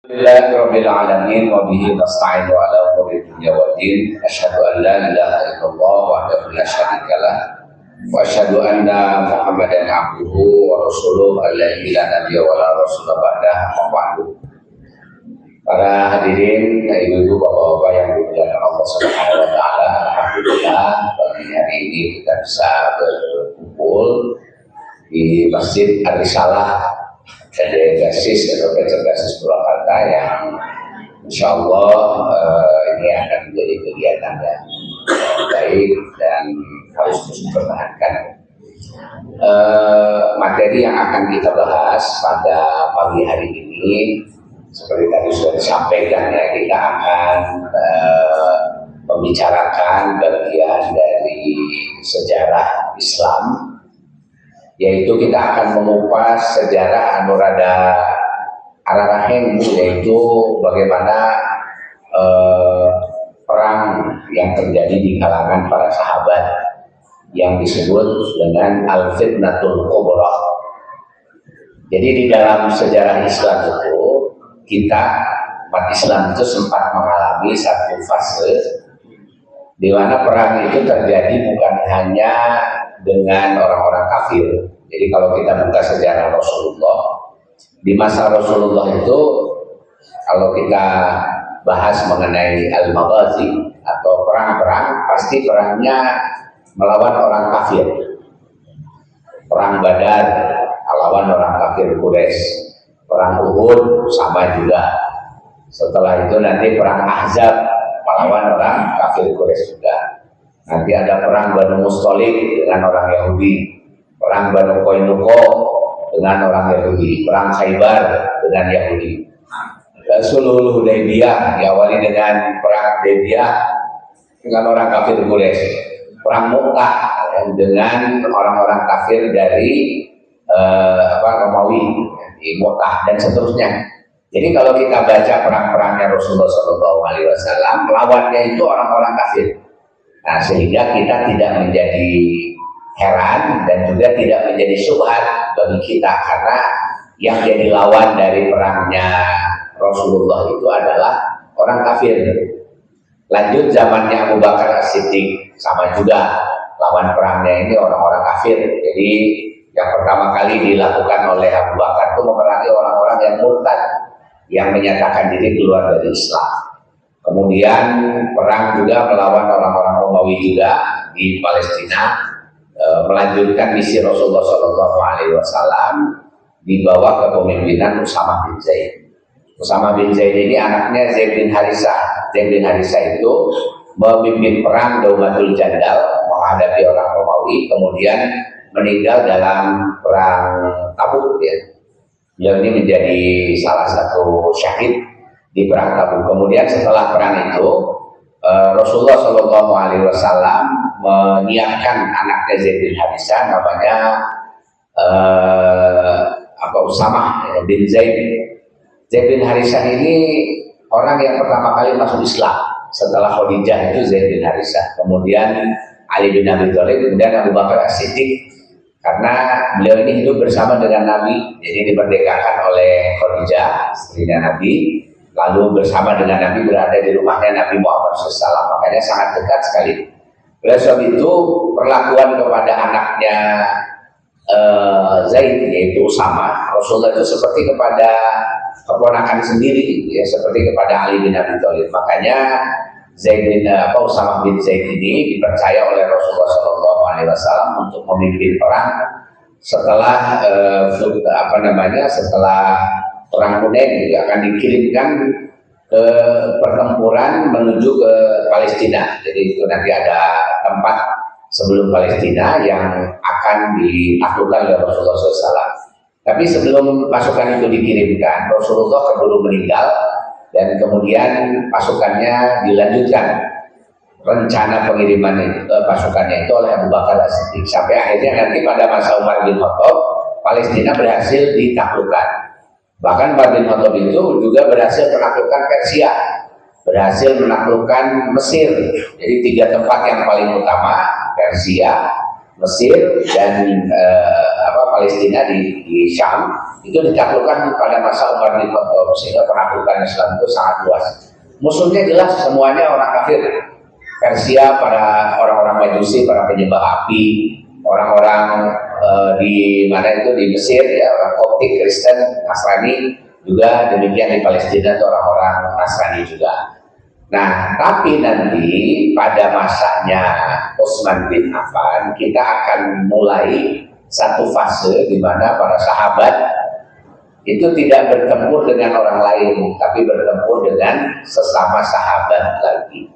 Rabbil alamin wa bihi nasta'inu ala umuri dunya wad din. Asyhadu an la ilaha illallah wahdahu la syarikalah wa asyhadu anna Muhammadan abduhu wa rasuluhu alladzi la nabiyya wa la rasula ba'dahu amma ba'du. Para hadirin, ibu-ibu, bapak-bapak yang dimuliakan Allah Subhanahu wa taala, alhamdulillah pagi hari ini kita bisa berkumpul di Masjid Ar-Risalah Gasis atau Gasis Purwakarta yang insya Allah ini akan menjadi kegiatan yang baik dan harus terus dipertahankan. Materi yang akan kita bahas pada pagi hari ini seperti tadi sudah disampaikan ya, kita akan membicarakan bagian dari sejarah Islam, yaitu kita akan mengupas sejarah Anurada Araraheng, yaitu bagaimana perang yang terjadi di kalangan para sahabat yang disebut dengan Al-Fitnatul Kubra. Jadi di dalam sejarah Islam itu kita umat Islam itu sempat mengalami satu fase di mana perang itu terjadi bukan hanya dengan orang-orang kafir. Jadi kalau kita buka sejarah Rasulullah, di masa Rasulullah itu kalau kita bahas mengenai al-maghazi atau perang-perang, pasti perangnya melawan orang kafir. Perang Badar melawan orang kafir Quraisy, perang Uhud sama juga. Setelah itu nanti perang Ahzab melawan orang kafir Quraisy juga. Nanti ada perang Banu Mustalik dengan orang Yahudi, perang Banu Qainuqa dengan orang Yahudi, perang Khaybar dengan Yahudi. Sulhul Hudaybiyah diawali dengan perang Hudaybiyah dengan orang kafir Quraisy, perang Mu'tah dengan orang-orang kafir dari Romawi di Mu'tah dan seterusnya. Jadi kalau kita baca perang-perangnya Rasulullah SAW, lawannya itu orang-orang kafir. Nah, sehingga kita tidak menjadi heran dan juga tidak menjadi syubhat bagi kita, karena yang jadi lawan dari perangnya Rasulullah itu adalah orang kafir. Lanjut zamannya Abu Bakar As-Siddiq, sama juga lawan perangnya ini orang-orang kafir. Jadi yang pertama kali dilakukan oleh Abu Bakar itu memerangi orang-orang yang murtad, yang menyatakan diri keluar dari Islam. Kemudian perang juga melawan orang-orang Romawi juga di Palestina, melanjutkan misi Rasulullah SAW di bawah kepemimpinan Usamah bin Zaid. Usamah bin Zaid ini anaknya Zaid bin Harisah. Zaid bin Harisah itu memimpin perang Daumatul Jandal menghadapi orang Romawi, kemudian meninggal dalam perang Tabuk. Beliau ini menjadi salah satu syahid di perang Tabuk. Kemudian setelah perang itu Rasulullah SAW menyiapkan anaknya Zaid bin Harisah, namanya Usamah bin Zaid. Zaid bin Harisah ini orang yang pertama kali masuk Islam setelah Khadijah, itu Zaid bin Harisah. Kemudian Ali bin Abi Thalib, kemudian Abu Bakar As-Siddiq, karena beliau ini hidup bersama dengan Nabi, jadi dimerdekakan oleh Khadijah, istrinya Nabi, lalu bersama dengan Nabi berada di rumahnya Nabi Muhammad SAW, makanya sangat dekat sekali. Oleh sebab itu perlakuan kepada anaknya Zaid, yaitu Usamah, Rasulullah itu seperti kepada keponakan sendiri, ya, seperti kepada Ali bin Abi Thalib. Makanya Usamah bin Zaid ini dipercaya oleh Rasulullah SAW untuk memimpin perang setelah setelah perang Hunain, akan dikirimkan ke pertempuran menuju ke Palestina. Jadi itu nanti ada tempat sebelum Palestina yang akan ditaklukkan oleh Rasulullah SAW. Tapi sebelum pasukan itu dikirimkan, Rasulullah keburu meninggal dan kemudian pasukannya dilanjutkan. Rencana pengiriman pasukannya itu oleh Abu Bakar As-Siddiq, sampai akhirnya nanti pada masa Umar bin Khattab Palestina berhasil ditaklukkan. Bahkan Umar bin Khattab itu juga berhasil menaklukkan Persia, berhasil menaklukkan Mesir. Jadi tiga tempat yang paling utama, Persia, Mesir dan Palestina di Syam itu ditaklukkan pada masa Umar bin Khattab, sehingga penaklukan Islam itu sangat luas. Musuhnya jelas semuanya orang kafir. Persia, para orang-orang Majusi, para penyembah api, orang-orang di mana itu di Mesir ya, orang Koptik, Kristen, Nasrani, juga demikian di Palestina itu orang-orang Nasrani juga. Nah, tapi nanti pada masanya Utsman bin Affan kita akan mulai satu fase di mana para sahabat itu tidak bertempur dengan orang lain, tapi bertempur dengan sesama sahabat lagi.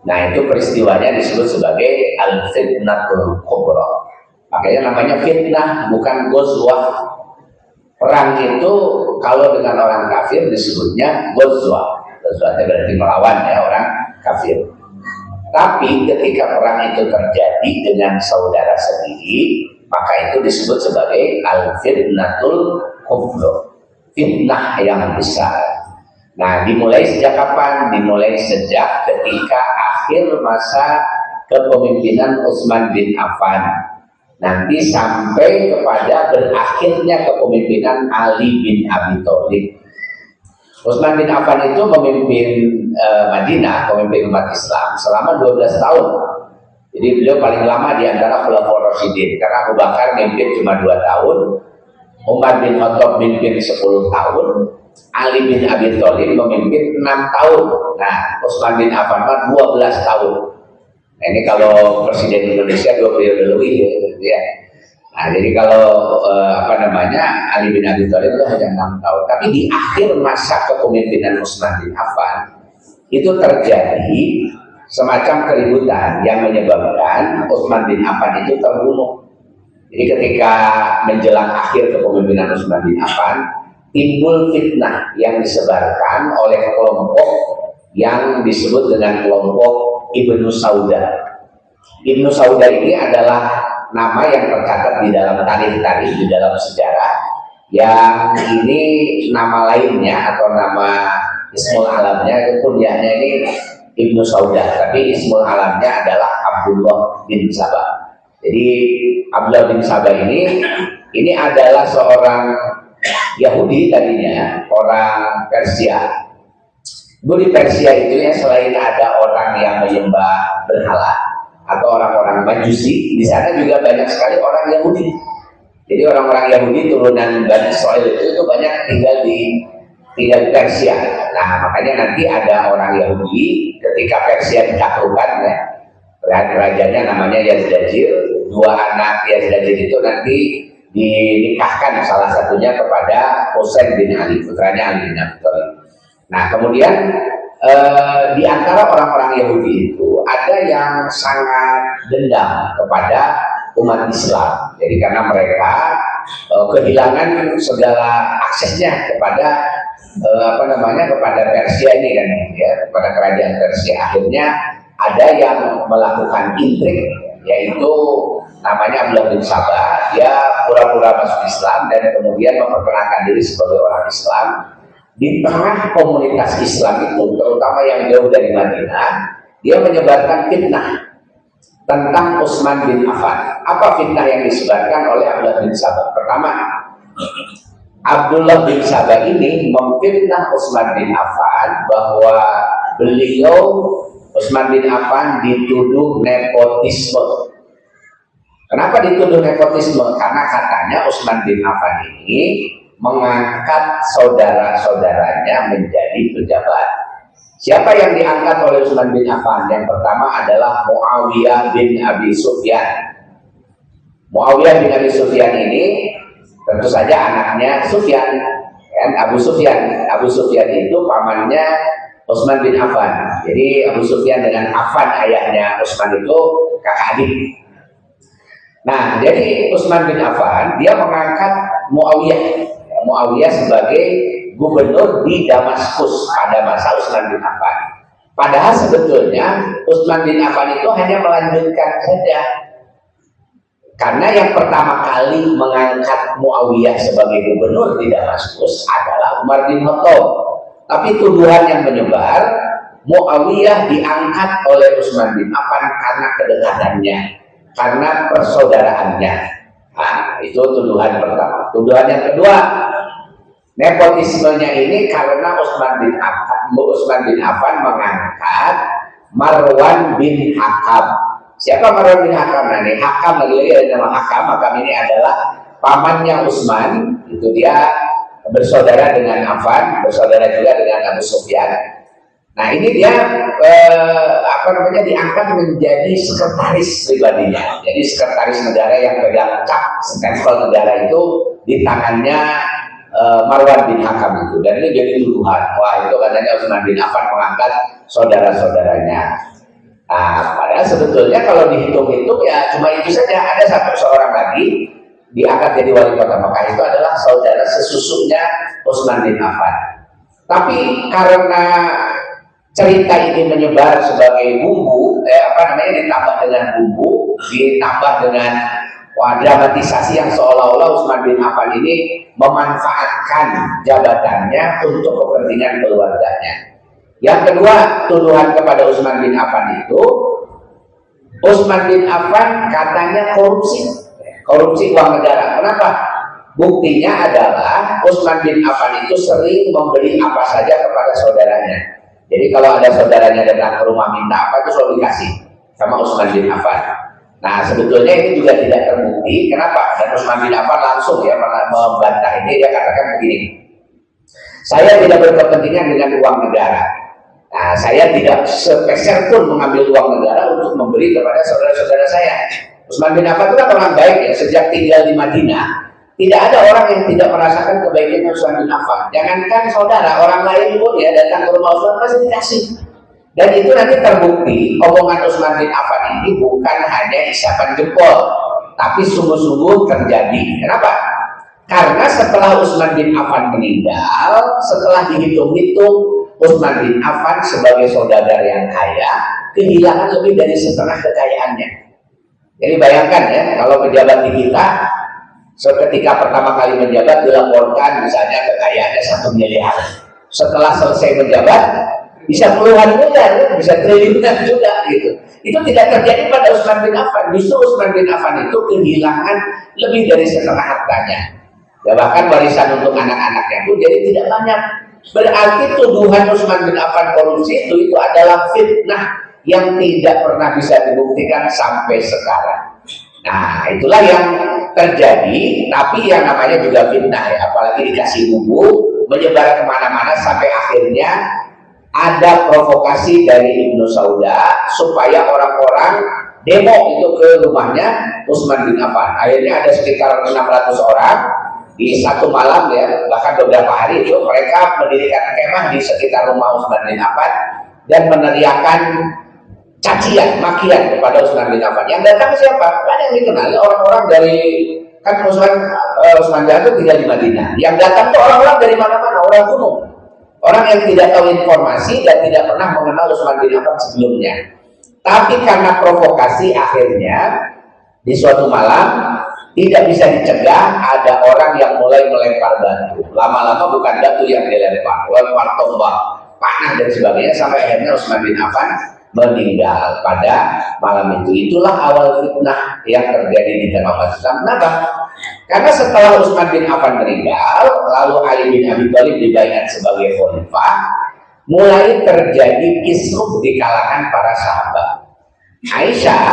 Nah, itu peristiwanya disebut sebagai al-fitnatul kubra. Makanya namanya fitnah, bukan ghazwah. Perang itu kalau dengan orang kafir disebutnya ghazwah. Ghazwah berarti melawan ya orang kafir. Tapi ketika perang itu terjadi dengan saudara sendiri, maka itu disebut sebagai al-fitnatul kubra. Fitnah yang besar. Nah, dimulai sejak kapan? Dimulai sejak ketika akhir masa kepemimpinan Utsman bin Affan. Nanti sampai kepada berakhirnya kepemimpinan Ali bin Abi Thalib. Utsman bin Affan itu memimpin Madinah, memimpin umat Islam selama 12 tahun. Jadi beliau paling lama di antara Khulafaur Rasyidin, karena Abu Bakar memimpin cuma 2 tahun, Umar bin Khattab memimpin 10 tahun, Ali bin Abi Thalib memimpin 6 tahun. Nah, Utsman bin Affan 12 tahun. Nah, ini kalau Presiden Indonesia 2 periode lebih ya. Nah, jadi kalau Ali bin Abi Thalib itu hanya 6 tahun. Tapi di akhir masa kepemimpinan Utsman bin Affan itu terjadi semacam keributan yang menyebabkan Utsman bin Affan itu terbunuh. Jadi ketika menjelang akhir kepemimpinan Utsman bin Affan, timbul fitnah yang disebarkan oleh kelompok yang disebut dengan kelompok Ibnu Sauda. Ibnu Sauda ini adalah nama yang tercatat di dalam tarikh-tarikh, di dalam sejarah, yang ini nama lainnya atau nama ismul alamnya, kunyahnya ini Ibnu Sauda, tapi ismul alamnya adalah Abdullah bin Sabah. Jadi Abdullah bin Sabah ini adalah seorang Yahudi tadinya, orang Persia. Di Persia itu ya, selain ada orang yang menyembah berhala atau orang-orang Majusi, di sana juga banyak sekali orang Yahudi. Jadi orang-orang Yahudi turunan Bani Israil itu banyak tinggal di Persia. Nah, makanya nanti ada orang Yahudi ketika Persia ditaklukkan ya, rajanya namanya Yazdajir, 2 anak Yazdajir itu nanti dinikahkan salah satunya kepada Husain bin Ali, putranya Ali bin Abi Thalib. Nah, kemudian di antara orang-orang Yahudi itu ada yang sangat dendam kepada umat Islam. Jadi karena mereka kehilangan segala aksesnya kepada kepada Persia ini kan ya, kepada kerajaan Persia. Akhirnya ada yang melakukan intrik, yaitu namanya Abdullah bin Sabah. Dia pura-pura masuk Islam dan kemudian memperkenalkan diri sebagai orang Islam. Di tengah komunitas Islam itu, terutama yang jauh dari Madinah, dia menyebarkan fitnah tentang Utsman bin Affan. Apa fitnah yang disebarkan oleh Abdullah bin Sabah? Pertama, Abdullah bin Sabah ini memfitnah Utsman bin Affan bahwa beliau, Utsman bin Affan, dituduh nepotisme. Kenapa dituduh nepotisme? Karena katanya Utsman bin Affan ini mengangkat saudara-saudaranya menjadi pejabat. Siapa yang diangkat oleh Utsman bin Affan? Yang pertama adalah Muawiyah bin Abi Sufyan. Muawiyah bin Abi Sufyan ini tentu saja anaknya Sufyan, kan? Abu Sufyan. Abu Sufyan itu pamannya Utsman bin Affan. Jadi Abu Sufyan dengan Affan ayahnya Utsman itu kakak adik. Nah, jadi Utsman bin Affan dia mengangkat Muawiyah sebagai gubernur di Damaskus pada masa Utsman bin Affan. Padahal sebetulnya Utsman bin Affan itu hanya melanjutkan saja. Karena yang pertama kali mengangkat Muawiyah sebagai gubernur di Damaskus adalah Umar bin Khattab. Tapi tuduhan yang menyebar, Muawiyah diangkat oleh Utsman bin Affan karena kedekatannya. karena persaudaraannya. Nah, itu tuduhan pertama. Tuduhan yang kedua, nepotismenya ini karena Utsman bin Affan mengangkat Marwan bin Hakam. Siapa Marwan bin Hakam? Nah, ini Hakam lagi ada nama Hakam. Hakam ini adalah pamannya Utsman. Itu dia bersaudara dengan Affan, bersaudara juga dengan Abu Sufyan. Nah, ini dia diangkat menjadi sekretaris pribadinya. Jadi sekretaris negara yang pegang cap stempel negara itu di tangannya Marwan bin Hakam itu. Dan ini jadi tuduhan. Wah, itu katanya Utsman bin Affan mengangkat saudara-saudaranya. Nah, padahal sebetulnya kalau dihitung-hitung ya cuma itu saja. Ada seorang lagi diangkat jadi wali kota Mekah, itu adalah saudara sesusunya Utsman bin Affan. Tapi karena cerita ini menyebar sebagai bumbu, ditambah dengan bumbu, ditambah dengan dramatisasi yang seolah-olah Utsman bin Affan ini memanfaatkan jabatannya untuk kepentingan keluarganya. Yang kedua, tuduhan kepada Utsman bin Affan itu, Utsman bin Affan katanya korupsi uang negara. Kenapa? Buktinya adalah Utsman bin Affan itu sering memberi apa saja kepada saudaranya. Jadi kalau ada saudaranya datang ke rumah minta apa, itu selalu dikasih sama Utsman bin Affan. Nah, sebetulnya ini juga tidak terbukti. Kenapa? Dan Utsman bin Affan langsung membantah ini. Dia katakan begini, saya tidak berkepentingan dengan uang negara. Nah, saya tidak sepeser pun mengambil uang negara untuk memberi kepada saudara-saudara saya. Utsman bin Affan itu kan orang baik ya. Sejak tinggal di Madinah, tidak ada orang yang tidak merasakan kebaikan Utsman bin Affan. Jangankan saudara, orang lain pun ya datang ke rumah Utsman pasti dikasih. Dan itu nanti terbukti omongan Utsman bin Affan ini bukan hanya isapan jempol, tapi sungguh-sungguh terjadi. Kenapa? Karena setelah Utsman bin Affan meninggal, setelah dihitung-hitung, Utsman bin Affan sebagai saudagar yang kaya kehilangan lebih dari setengah kekayaannya. Jadi bayangkan ya, kalau pejabat di kita seketika pertama kali menjabat dilaporkan misalnya kekayaannya 1 miliar. Setelah selesai menjabat bisa puluhan miliar, bisa triliunan juga gitu. Itu tidak terjadi pada Utsman bin Affan. Justru Utsman bin Affan itu kehilangan lebih dari setengah hartanya. Ya, bahkan warisan untuk anak-anaknya pun jadi tidak banyak. Berarti tuduhan Utsman bin Affan korupsi itu adalah fitnah yang tidak pernah bisa dibuktikan sampai sekarang. Nah, itulah yang terjadi, tapi yang namanya juga fitnah ya, apalagi dikasih bumbu, menyebar kemana-mana sampai akhirnya ada provokasi dari Ibnu Sauda supaya orang-orang demo itu ke rumahnya Utsman bin Affan. Akhirnya ada sekitar 600 orang di satu malam ya, bahkan beberapa hari itu mereka mendirikan kemah di sekitar rumah Utsman bin Affan dan meneriakan cacian, makian kepada Utsman bin Affan. Yang datang siapa? Ada yang dikenal, orang-orang dari kan Utsman bin Affan tinggal di Madinah. Yang datang tuh orang-orang dari mana-mana, orang gunung, orang yang tidak tahu informasi dan tidak pernah mengenal Utsman bin Affan sebelumnya. Tapi karena provokasi akhirnya di suatu malam tidak bisa dicegah, ada orang yang mulai melempar batu. Lama-lama bukan batu yang dilempar, lempar tombak, panah dan sebagainya, sampai akhirnya Utsman bin Affan meninggal pada malam itu. Itulah awal fitnah yang terjadi di tengah umat Islam. Kenapa? Karena setelah Utsman bin Affan meninggal, lalu Ali bin Abi Thalib dibaiat sebagai khalifah, mulai terjadi kisruh di kalangan para sahabat. Aisyah,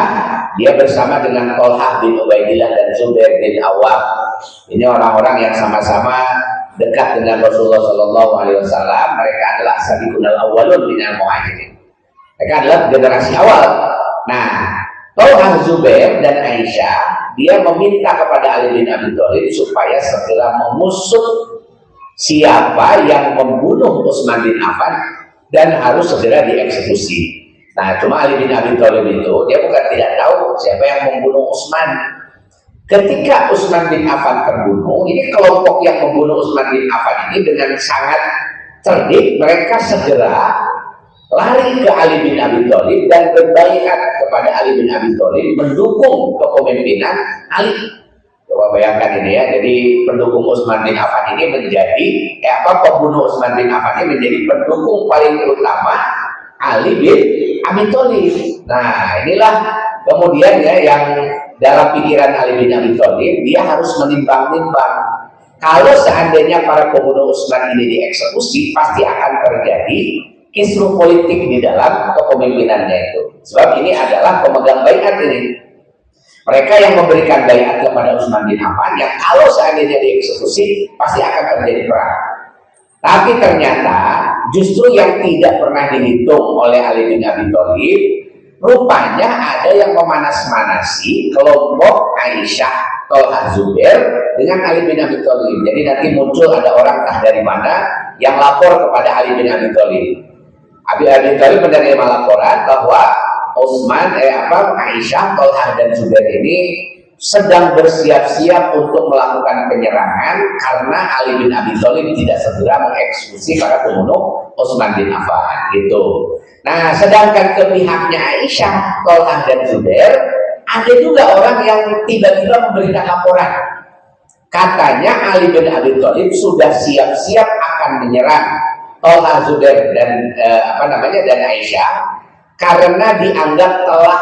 dia bersama dengan Thalhah bin Ubaidillah dan Zubair bin Awwam. Ini orang-orang yang sama-sama dekat dengan Rasulullah SAW. Mereka adalah sabiqunal awwalun minal muhajirin. Mereka adalah generasi awal. Nah, Thalhah, Zubair dan Aisyah, dia meminta kepada Ali bin Abi Thalib supaya segera mengusut siapa yang membunuh Utsman bin Affan dan harus segera dieksekusi. Nah, cuma Ali bin Abi Thalib itu dia bukan tidak tahu siapa yang membunuh Utsman. Ketika Utsman bin Affan terbunuh, ini kelompok yang membunuh Utsman bin Affan ini dengan sangat cerdik, mereka segera lari ke Ali bin Abi Thalib dan berbaiat kepada Ali bin Abi Thalib mendukung kepemimpinan Ali. Coba bayangkan ini ya, jadi pendukung Utsman bin Affan ini menjadi pembunuh Utsman bin Affan ini menjadi pendukung paling utama Ali bin Abi Thalib. Nah, inilah kemudian ya yang dalam pikiran Ali bin Abi Thalib, dia harus menimbang-nimbang. Kalau seandainya para pembunuh Utsman ini dieksekusi, pasti akan terjadi kisruh politik di dalam kepemimpinannya itu. Sebab ini adalah pemegang baiat ini. Mereka yang memberikan baiat kepada Utsman bin Affan, yang kalau seandainya dieksekusi, pasti akan terjadi perang. Tapi ternyata justru yang tidak pernah dihitung oleh Ali bin Abi Thalib, rupanya ada yang memanas-manasi kelompok Aisyah, Thalhah, Zubair dengan Ali bin Abi Thalib. Jadi nanti muncul ada orang entah dari mana yang lapor kepada Ali bin Abi Thalib. Ali bin Abi Thalib menerima laporan bahwa Aisyah, Thalhah, dan Zubair ini sedang bersiap-siap untuk melakukan penyerangan karena Ali bin Abi Thalib tidak segera mengeksekusi para pembunuh Utsman bin Affan gitu. Nah, sedangkan ke pihaknya Aisyah, Thalhah, dan Zubair, ada juga orang yang tiba-tiba memberikan laporan. Katanya Ali bin Abi Thalib sudah siap-siap akan menyerang Thalhah, Zubair, dan dan Aisyah karena dianggap telah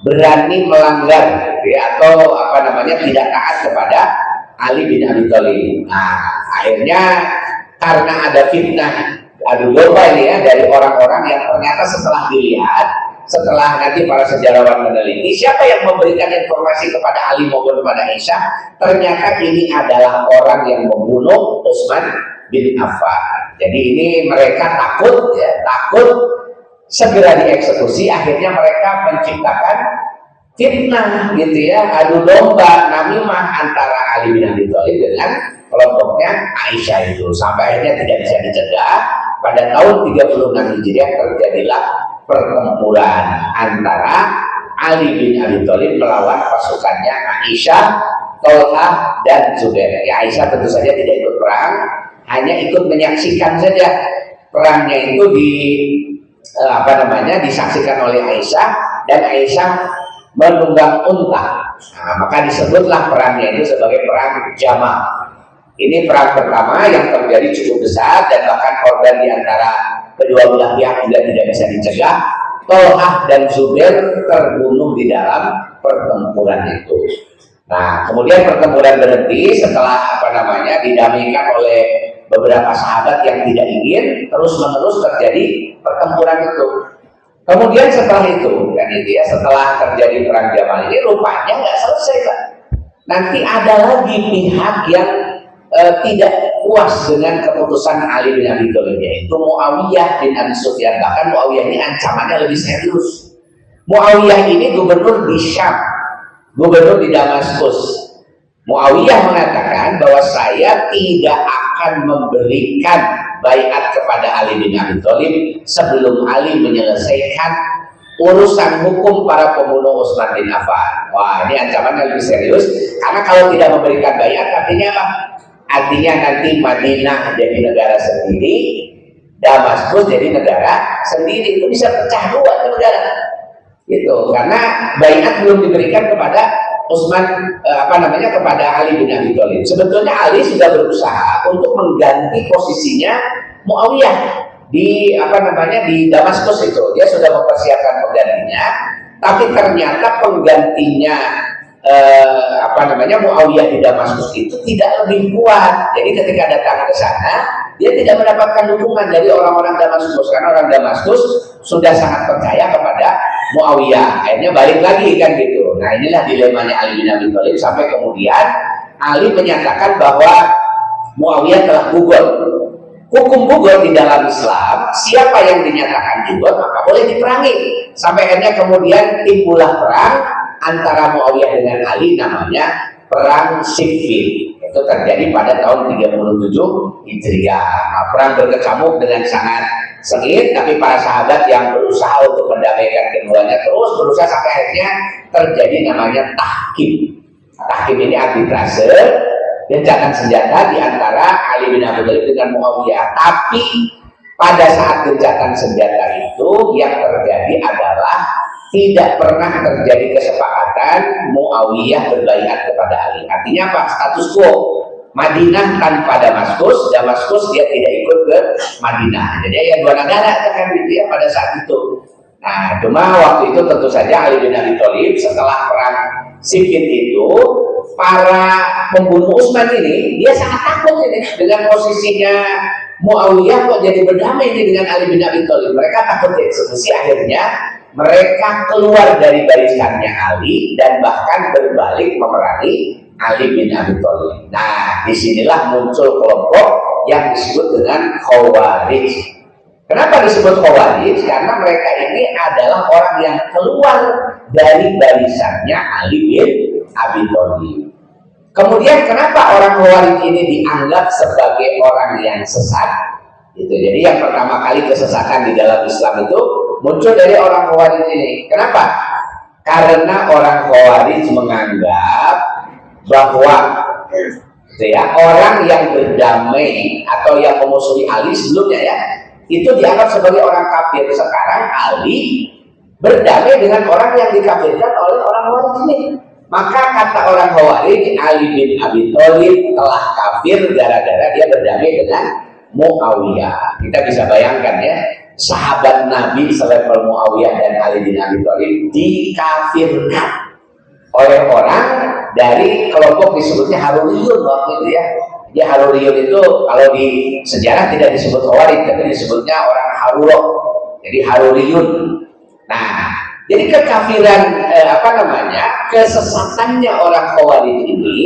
berani melanggar atau tidak taat kepada Ali bin Abi Thalib. Nah, akhirnya karena ada fitnah adu domba ini ya dari orang-orang yang ternyata setelah dilihat, setelah nanti para sejarawan meneliti siapa yang memberikan informasi kepada Ali maupun kepada Aisyah, ternyata ini adalah orang yang membunuh Utsman bin Affan. Jadi ini mereka takut segera dieksekusi, akhirnya mereka menciptakan fitnah gitu ya, adu domba, namimah antara Ali bin Abi Thalib dengan kelompoknya Aisyah itu, sampai akhirnya tidak bisa dicegah. Pada tahun 36 Hijriah terjadilah pertempuran antara Ali bin Abi Thalib melawan pasukannya Aisyah, Thalhah, dan Zubair. Ya, Aisyah tentu saja tidak ikut perang, hanya ikut menyaksikan saja. Perangnya itu disaksikan oleh Aisyah, dan Aisyah menunggang unta. Nah, maka disebutlah perangnya itu sebagai perang Jamal. Ini perang pertama yang terjadi cukup besar dan bahkan korban di antara kedua belah pihak juga tidak bisa dicegah. Thalhah dan Zubair terbunuh di dalam pertempuran itu. Nah, kemudian pertempuran berhenti setelah didamaikan oleh beberapa sahabat yang tidak ingin, terus-menerus terjadi pertempuran itu. Kemudian setelah itu, setelah terjadi perang Jamal ini rupanya nggak selesai, Pak. Nanti ada lagi pihak yang tidak puas dengan keputusan Ali bin Abi Thalib, yaitu Muawiyah bin Abi Sufyan. Bahkan Muawiyah ini ancamannya lebih serius. Muawiyah ini gubernur di Syam, gubernur di Damaskus. Muawiyah mengatakan bahwa saya tidak akan memberikan baiat kepada Ali bin Abi Thalib sebelum Ali menyelesaikan urusan hukum para pembunuh Utsman bin Affan. Wah, ini ancamannya lebih serius, karena kalau tidak memberikan baiat artinya apa? Artinya nanti Madinah jadi negara sendiri, Damaskus jadi negara sendiri, itu bisa pecah dua negara. Gitu, karena baiat belum diberikan kepada kepada Ali bin Abi Thalib. Sebetulnya Ali sudah berusaha untuk mengganti posisinya Muawiyah di Damaskus itu. Dia sudah mempersiapkan penggantinya, tapi ternyata penggantinya Muawiyah di Damaskus itu tidak lebih kuat. Jadi ketika datang ke sana, dia tidak mendapatkan dukungan dari orang-orang Damaskus, karena orang Damaskus sudah sangat percaya kepada Muawiyah. Akhirnya balik lagi kan gitu. Nah, inilah dilemanya Ali bin Abi Thalib, sampai kemudian Ali menyatakan bahwa Muawiyah telah gugur. Hukum gugur di dalam Islam, siapa yang dinyatakan gugur maka boleh diperangi. Sampai akhirnya kemudian timbullah perang antara Muawiyah dengan Ali, namanya perang Siffin. Itu terjadi pada tahun 37 Hijriah. Nah, perang berkecamuk dengan sangat sengit, tapi para sahabat yang berusaha untuk mendamaikan keduanya terus berusaha sampai akhirnya terjadi namanya tahkim. Tahkim ini arbitrase, gencatan senjata di antara Ali bin Abi Thalib dengan Muawiyah. Tapi pada saat gencatan senjata itu yang terjadi adalah tidak pernah terjadi kesepakatan Muawiyah berbaiat kepada Ali. Artinya apa? Status quo. Madinah tanpa Damaskus, Damaskus dia tidak ikut ke Madinah. Jadi ya dua negara kan gitu ya pada saat itu. Nah, cuma waktu itu tentu saja Ali bin Abi Thalib setelah perang Siffin itu, para pembunuh Utsman ini dia sangat takut ini dengan posisinya Muawiyah kok jadi berdamai ini dengan Ali bin Abi Thalib. Mereka takut dieksekusi, akhirnya mereka keluar dari barisannya Ali dan bahkan berbalik memerangi Ali bin Abi Thalib. Nah, disinilah muncul kelompok yang disebut dengan Khawarij. Kenapa disebut Khawarij? Karena mereka ini adalah orang yang keluar dari barisannya Ali bin Abi Thalib. Kemudian kenapa orang Khawarij ini dianggap sebagai orang yang sesat? Gitu. Jadi yang pertama kali kesesatan di dalam Islam itu muncul dari orang Khawarij ini. Kenapa? Karena orang Khawarij menganggap bahwa orang yang berdamai atau yang memusuhi Ali sebelumnya ya, itu dianggap sebagai orang kafir. Sekarang Ali berdamai dengan orang yang dikafirkan oleh orang Khawarij ini. Maka kata orang Khawarij, Ali bin Abi Thalib telah kafir gara-gara dia berdamai dengan Muawiyah. Kita bisa bayangkan ya, sahabat Nabi selevel Muawiyah dan Ali bin Abi Thalib dikafirkan oleh orang dari kelompok disebutnya Haruriyun waktu itu ya. Ya, Haruriyun itu kalau di sejarah tidak disebut Khawarij, tapi disebutnya orang Haruro. Jadi Haruriyun. Nah, jadi kekafiran kesesatannya orang Khawarij ini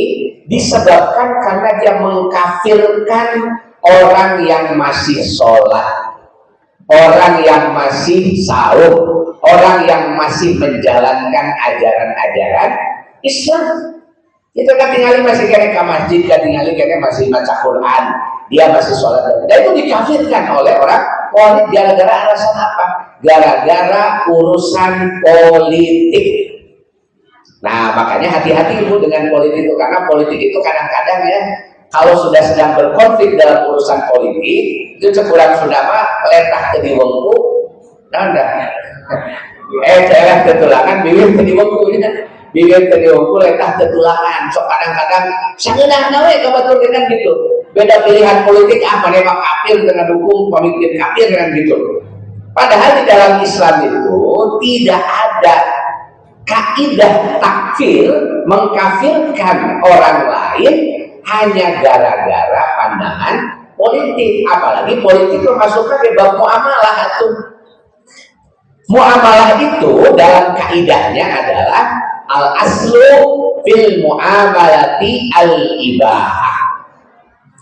disebabkan karena dia mengkafirkan orang yang masih sholat, orang yang masih sahur, orang yang masih menjalankan ajaran-ajaran Islam. Itu kan tinggalin masih kena ke masjid, kan tinggalin kena masih baca Quran, dia masih sholat, dan itu dikafirkan oleh orang Khawarij gara-gara alasan apa? Gara-gara urusan politik. Nah, makanya hati-hati ibu dengan politik itu, karena politik itu kadang-kadang ya, kalau sudah sedang berkonflik dalam urusan politik, itu sekurang sudah mah letah ke diwengku, nanda, daerah ketulangan, bibir ke diwengku, bibir ke diwengku, letah ketulangan. So kadang-kadang sangeunah nawe kebetul kan gitu. Beda pilihan politik apa nih mak kafir dengan dukung pemimpin kafir kan gitu. Padahal di dalam Islam itu tidak ada kaidah takfir mengkafirkan orang lain hanya gara-gara pandangan politik. Apalagi politik termasukkan di bab muamalah itu. Muamalah itu dalam kaidahnya adalah al-aslu fil muamalati al-ibahah.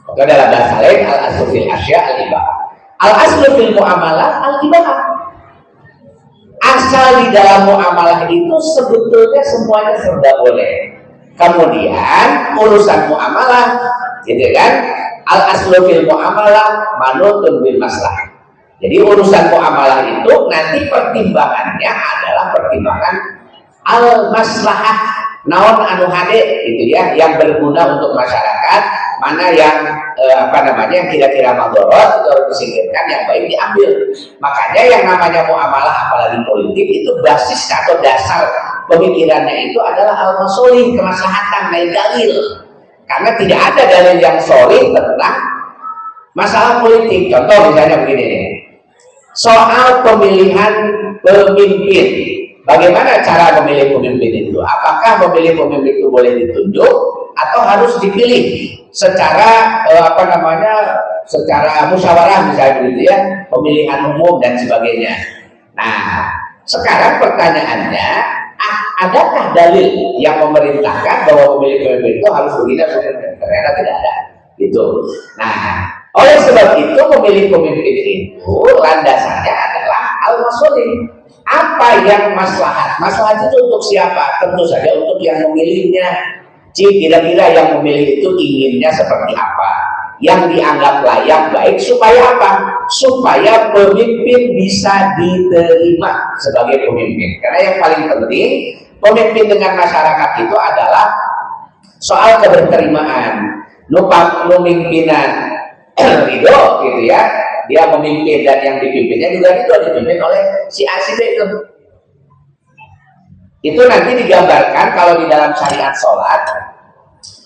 Atau dalam bahasa lain al-aslu fil asya al-ibahah. Al-aslu fil muamalah al-ibahah. Asal di dalam muamalah itu sebetulnya semuanya serba boleh. Kemudian urusan muamalah, gitu kan? Al-aslu fil muamalah manutun bil maslahah. Jadi urusan muamalah itu nanti pertimbangannya adalah pertimbangan al-maslahah, naon anu hade gitu ya, yang berguna untuk masyarakat, mana yang yang kira-kira madorot itu harus disingkirkan, yang baik diambil. Makanya yang namanya muamalah apalagi politik itu basis atau dasar pemikirannya itu adalah al-masolih, kemaslahatan, lain dalil. Karena tidak ada dalil yang solid tentang masalah politik. Contoh misalnya begini nih, soal pemilihan pemimpin. Bagaimana cara memilih pemimpin itu? Apakah memilih pemimpin itu boleh ditunjuk atau harus dipilih secara secara musyawarah misalnya begitu ya, pemilihan umum dan sebagainya. Nah, sekarang pertanyaannya, adakah dalil yang memerintahkan bahwa memilih pemimpin itu harus begini? Ternyata tidak ada. Gitu. Nah, oleh sebab itu memilih pemimpin itu landasannya adalah al-masolih. Apa yang maslahat? Maslahat itu untuk siapa? Tentu saja untuk yang memilihnya. Kira-kira yang memilih itu inginnya seperti apa? Yang dianggap layak baik supaya apa? Supaya pemimpin bisa diterima sebagai pemimpin. Karena yang paling penting pemimpin dengan masyarakat itu adalah soal keberterimaan, pemimpinan ridho gitu ya. Dia memimpin dan yang dipimpinnya juga itu dipimpin oleh si A si B itu. Itu nanti digambarkan kalau di dalam syariat sholat,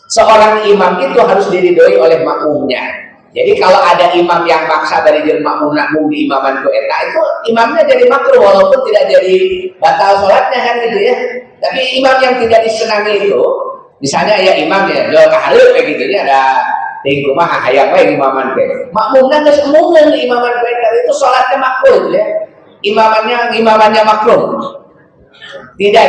seorang imam itu harus diridhoi oleh makmumnya. Jadi kalau ada imam yang maksa dari makmum di imaman ku eta itu imamnya jadi makruh walaupun tidak jadi batal sholatnya kan gitu ya. Tapi imam yang tidak disenangi itu, misalnya ya imamnya jual kahareup kayak gitu ya, ada tinggu mah hayang we imaman teh. Makmumna geus emungeun di imaman ku eta itu sholatnya makruh ya. Imamannya makruh. Tidak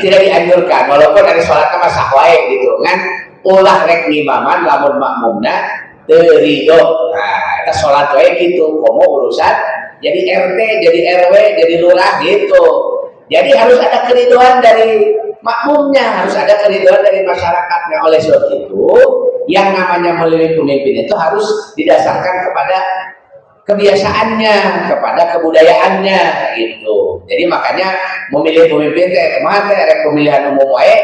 dianjurkan walaupun dari sholatnya mah sah wae gitu kan. Ulah rek imaman lamun makmumna teu ridho. Nah, eta sholat wae gitu, komo urusan jadi RT, jadi RW, jadi lurah gitu. Jadi harus ada keriduan dari makmumnya, harus ada keriduan dari masyarakatnya. Oleh sebab itu, yang namanya memilih pemimpin itu harus didasarkan kepada kebiasaannya, kepada kebudayaannya gitu. Jadi makanya memilih pemimpin teh kemana teh pemilihan umum wae.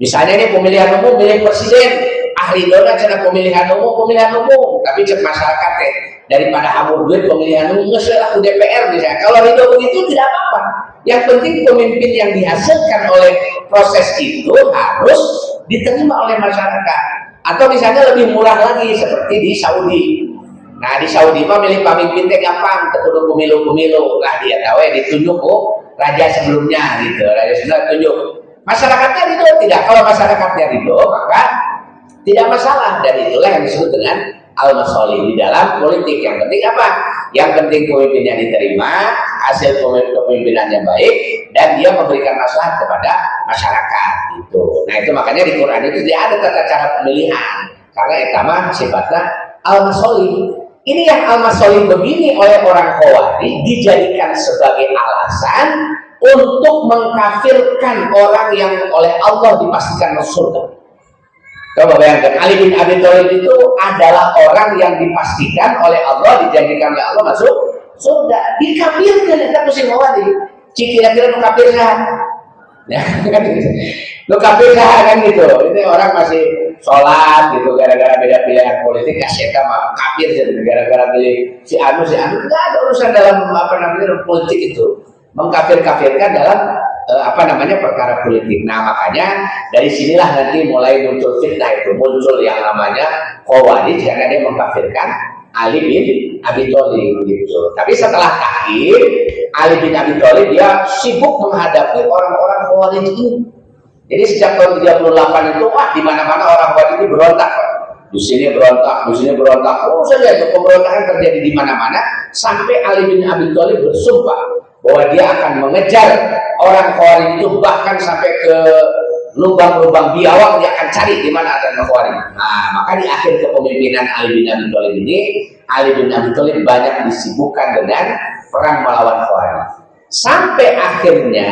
Misalnya ini pemilihan umum milih presiden, ahli dona cenah pemilihan umum, tapi cek masyarakat teh daripada hamur duit pemilihan umum geus lah ke DPR misalnya. Kalau ridho begitu tidak apa-apa. Yang penting pemimpin yang dihasilkan oleh proses itu harus diterima oleh masyarakat. Atau misalnya lebih murah lagi seperti di Saudi. Nah di Saudi mah milih pemimpin teh gampang, kudu pemilu. Lah dia tahu ya ditunjuk raja sebelumnya gitu. Raja sebelumnya tunjuk. Masyarakatnya ridho tidak. Kalau masyarakatnya ridho maka tidak masalah, dan itulah yang disebut dengan al-masolih di dalam politik. Yang penting apa? Yang penting pemimpinnya diterima, hasil kepemimpinannya baik, dan dia memberikan maslahat kepada masyarakat gitu. Nah itu makanya di Quran itu tidak ada tata cara pemilihan, karena etama sifatnya al-masolih. Ini yang al-masolih begini oleh orang Khawarij dijadikan sebagai alasan untuk mengkafirkan orang yang oleh Allah dipastikan masuk surga. Coba bayangkan, Ali bin Abi Thalib itu adalah orang yang dipastikan oleh Allah, dijanjikan oleh Allah masuk surga. Dikafirkan, kita pusing Khawarij. Kira-kira nu kafir sah. Ya, kan gitu. Nu kafir sah kan gitu. Ini orang masih sholat gitu gara-gara beda pilihan politik, kasih mah kafir jadi gara-gara pilih si anu. Tidak ada urusan dalam politik itu. Mengkafir-kafirkan dalam perkara politik. Nah makanya dari sinilah nanti mulai muncul fitnah itu, muncul yang namanya Khawarij karena dia mengkafirkan Ali bin Abi Thalib gitu. Tapi setelah akhir Ali bin Abi Thalib dia sibuk menghadapi orang-orang Khawarij ini. Jadi sejak tahun 38 itu di mana-mana orang Khawarij ini berontak. Di sini berontak. Oh saja itu pemberontakan terjadi di mana-mana sampai Ali bin Abi Thalib bersumpah bahwa dia akan mengejar orang Khawarij itu bahkan sampai ke lubang-lubang biawak, dia akan cari di mana ada Khawarij. Nah, maka di akhir kepemimpinan Ali bin Abi Thalib ini, Ali bin Abi Thalib banyak disibukkan dengan perang melawan Khawarij. Sampai akhirnya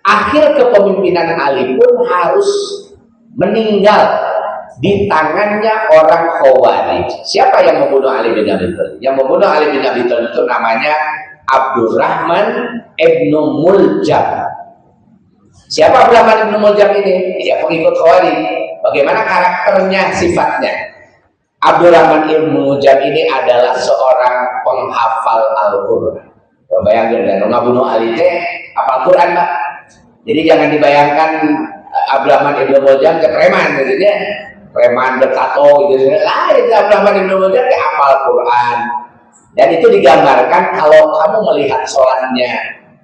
akhir kepemimpinan Ali pun harus meninggal di tangannya orang Khawarij. Siapa yang membunuh Ali bin Abi Thalib? Yang membunuh Ali bin Abi Thalib itu namanya Abdurrahman ibnu Muljam. Siapa Abdurrahman ibnu Muljam ini? Ya pengikut Khawarij. Bagaimana karakternya, sifatnya? Abdurrahman ibnu Muljam ini adalah seorang penghafal Al-Quran. Bayangkan, ngabunuh Ali teh hafal Quran, Pak. Jadi jangan dibayangkan Abdurrahman ibnu Muljam ke preman gitu ya. Preman bertato gitu. Lah itu Abdurrahman ibnu Muljam ke hafal Quran. Dan itu digambarkan kalau kamu melihat sholatnya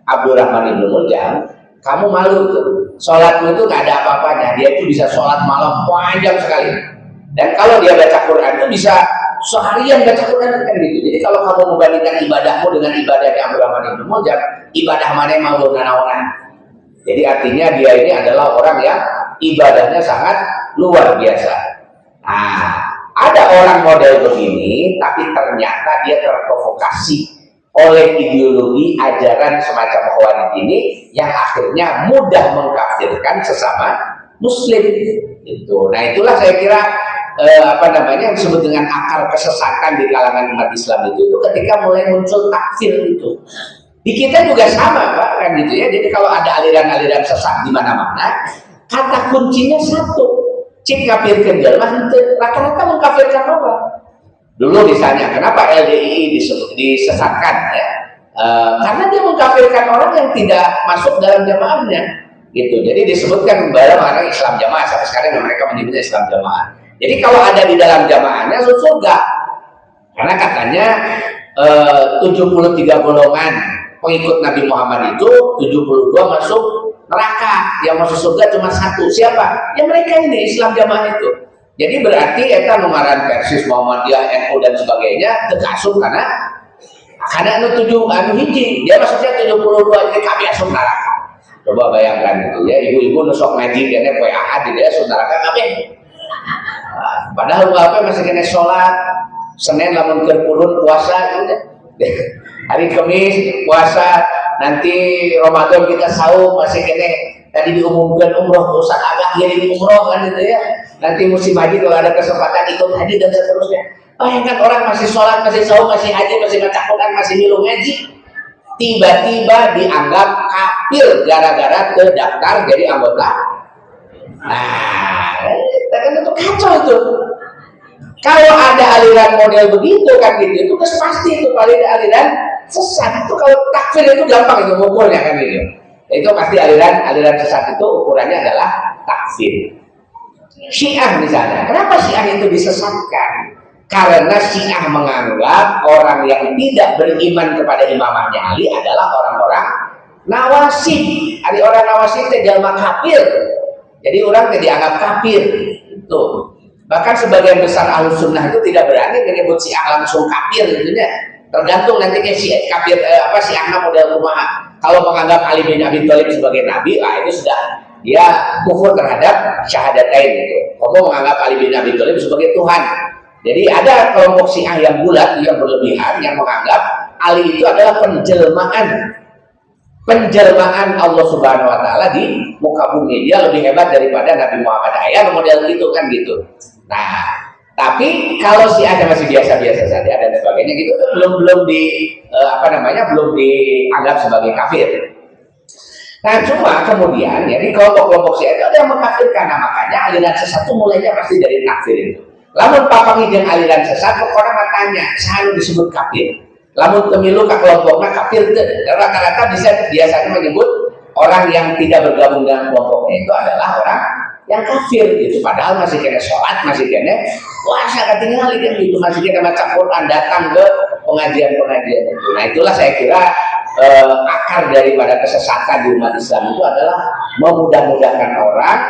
Abdurrahman ibnu Muljam, kamu malu tuh. Sholatmu itu nggak ada apa-apanya. Dia itu bisa sholat malam panjang sekali. Dan kalau dia baca Quran itu bisa seharian baca Quran kan gitu. Jadi kalau kamu membandingkan ibadahmu dengan ibadahnya Abdurrahman ibnu Muljam, ibadah mana yang mau naonan. Jadi artinya dia ini adalah orang yang ibadahnya sangat luar biasa. Nah, ada orang model begini, tapi ternyata dia terprovokasi oleh ideologi ajaran semacam Khawarij ini yang akhirnya mudah mengkafirkan sesama Muslim. Gitu. Nah itulah saya kira yang disebut dengan akar kesesatan di kalangan umat Islam itu ketika mulai muncul takfir itu. Di kita juga sama, Pak, kan gitu ya. Jadi kalau ada aliran-aliran sesat di mana-mana, kata kuncinya satu. Cik kafirkan jalma, rata-rata mengkafirkan orang. Dulu misalnya, kenapa LDII disesatkan? Ya? Karena dia mengkafirkan orang yang tidak masuk dalam jamaahnya. Gitu. Jadi disebutkan dalam orang Islam jamaah, sampai sekarang mereka menyebutnya Islam jamaah. Jadi kalau ada di dalam jamaahnya masuk surga. Karena katanya 73 golongan pengikut Nabi Muhammad itu 72 masuk neraka, yang masuk surga cuma satu. Siapa? Ya mereka ini Islam jamaah itu. Jadi berarti eta numaran Persis, Muhammadiyah, NU dan sebagainya terkasum karena anu 7 anu hiji, dia maksudnya 72 jadi kami asup neraka. Coba bayangkan itu ya, ibu-ibu nusok ngaji kene poe Ahad dia asup neraka kabeh. Padahal apa masih kena sholat, Senin lamun keur purun puasa gitu. Hari Kamis puasa, nanti Ramadan kita sahur masih kena tadi diumumkan umroh, Ustaz agak jadi umroh kan gitu ya. Nanti musim haji kalau ada kesempatan ikut haji dan seterusnya. Bayangkan orang masih sholat, masih sahur, masih haji, masih baca Quran, masih minum ngaji, tiba-tiba dianggap kafir gara-gara terdaftar jadi anggota. Nah, kan itu kacau itu. Kalau ada aliran model begitu kan gitu, itu pasti itu paling aliran sesat. Itu kalau takfir itu gampang itu ukurnya kan gitu. Itu pasti aliran sesat itu ukurannya adalah takfir. Syiah misalnya, kenapa Syiah itu disesatkan? Karena Syiah menganggap orang yang tidak beriman kepada imamahnya Ali adalah orang-orang Nawasib. Ada orang Nawasib itu jalma kafir. Jadi orang tidak dianggap kafir. Itu. Bahkan sebagian besar Ahlus Sunnah itu tidak berani menyebut Syiah langsung kafir gitu ya. Tergantung nanti ke Syiah kafir Syiah model kumaha. Kalau menganggap Ali bin Abi Thalib sebagai nabi, itu sudah dia kufur terhadap syahadatain itu. Kamu menganggap Ali bin Abi Thalib sebagai Tuhan. Jadi ada kelompok Syiah yang bulat, yang berlebihan, yang menganggap Ali itu adalah penjelmaan Allah Subhanahu Wa Taala di muka bumi. Dia lebih hebat daripada Nabi Muhammad. Ayat model gitu kan gitu. Nah, tapi kalau Syiah masih biasa-biasa saja dan sebagainya gitu, belum dianggap sebagai kafir. Nah, cuma kemudian ya di kelompok-kelompok Syiah itu ada yang mengkafirkan. Nah, makanya aliran sesat itu mulainya pasti dari takfir itu. Lamun papangi jeung aliran sesat, orang matanya selalu disebut kafir. Lamun pemilu ke kelompoknya kafir, rata-rata biasanya menyebut orang yang tidak bergabung dengan kelompoknya itu adalah orang yang kafir gitu. Padahal masih kena sholat, masih kena puasa, ketinggalan gitu, masih kena baca Quran, datang ke pengajian-pengajian itu. Nah, itulah saya kira akar daripada kesesatan di umat Islam itu adalah memudahkan orang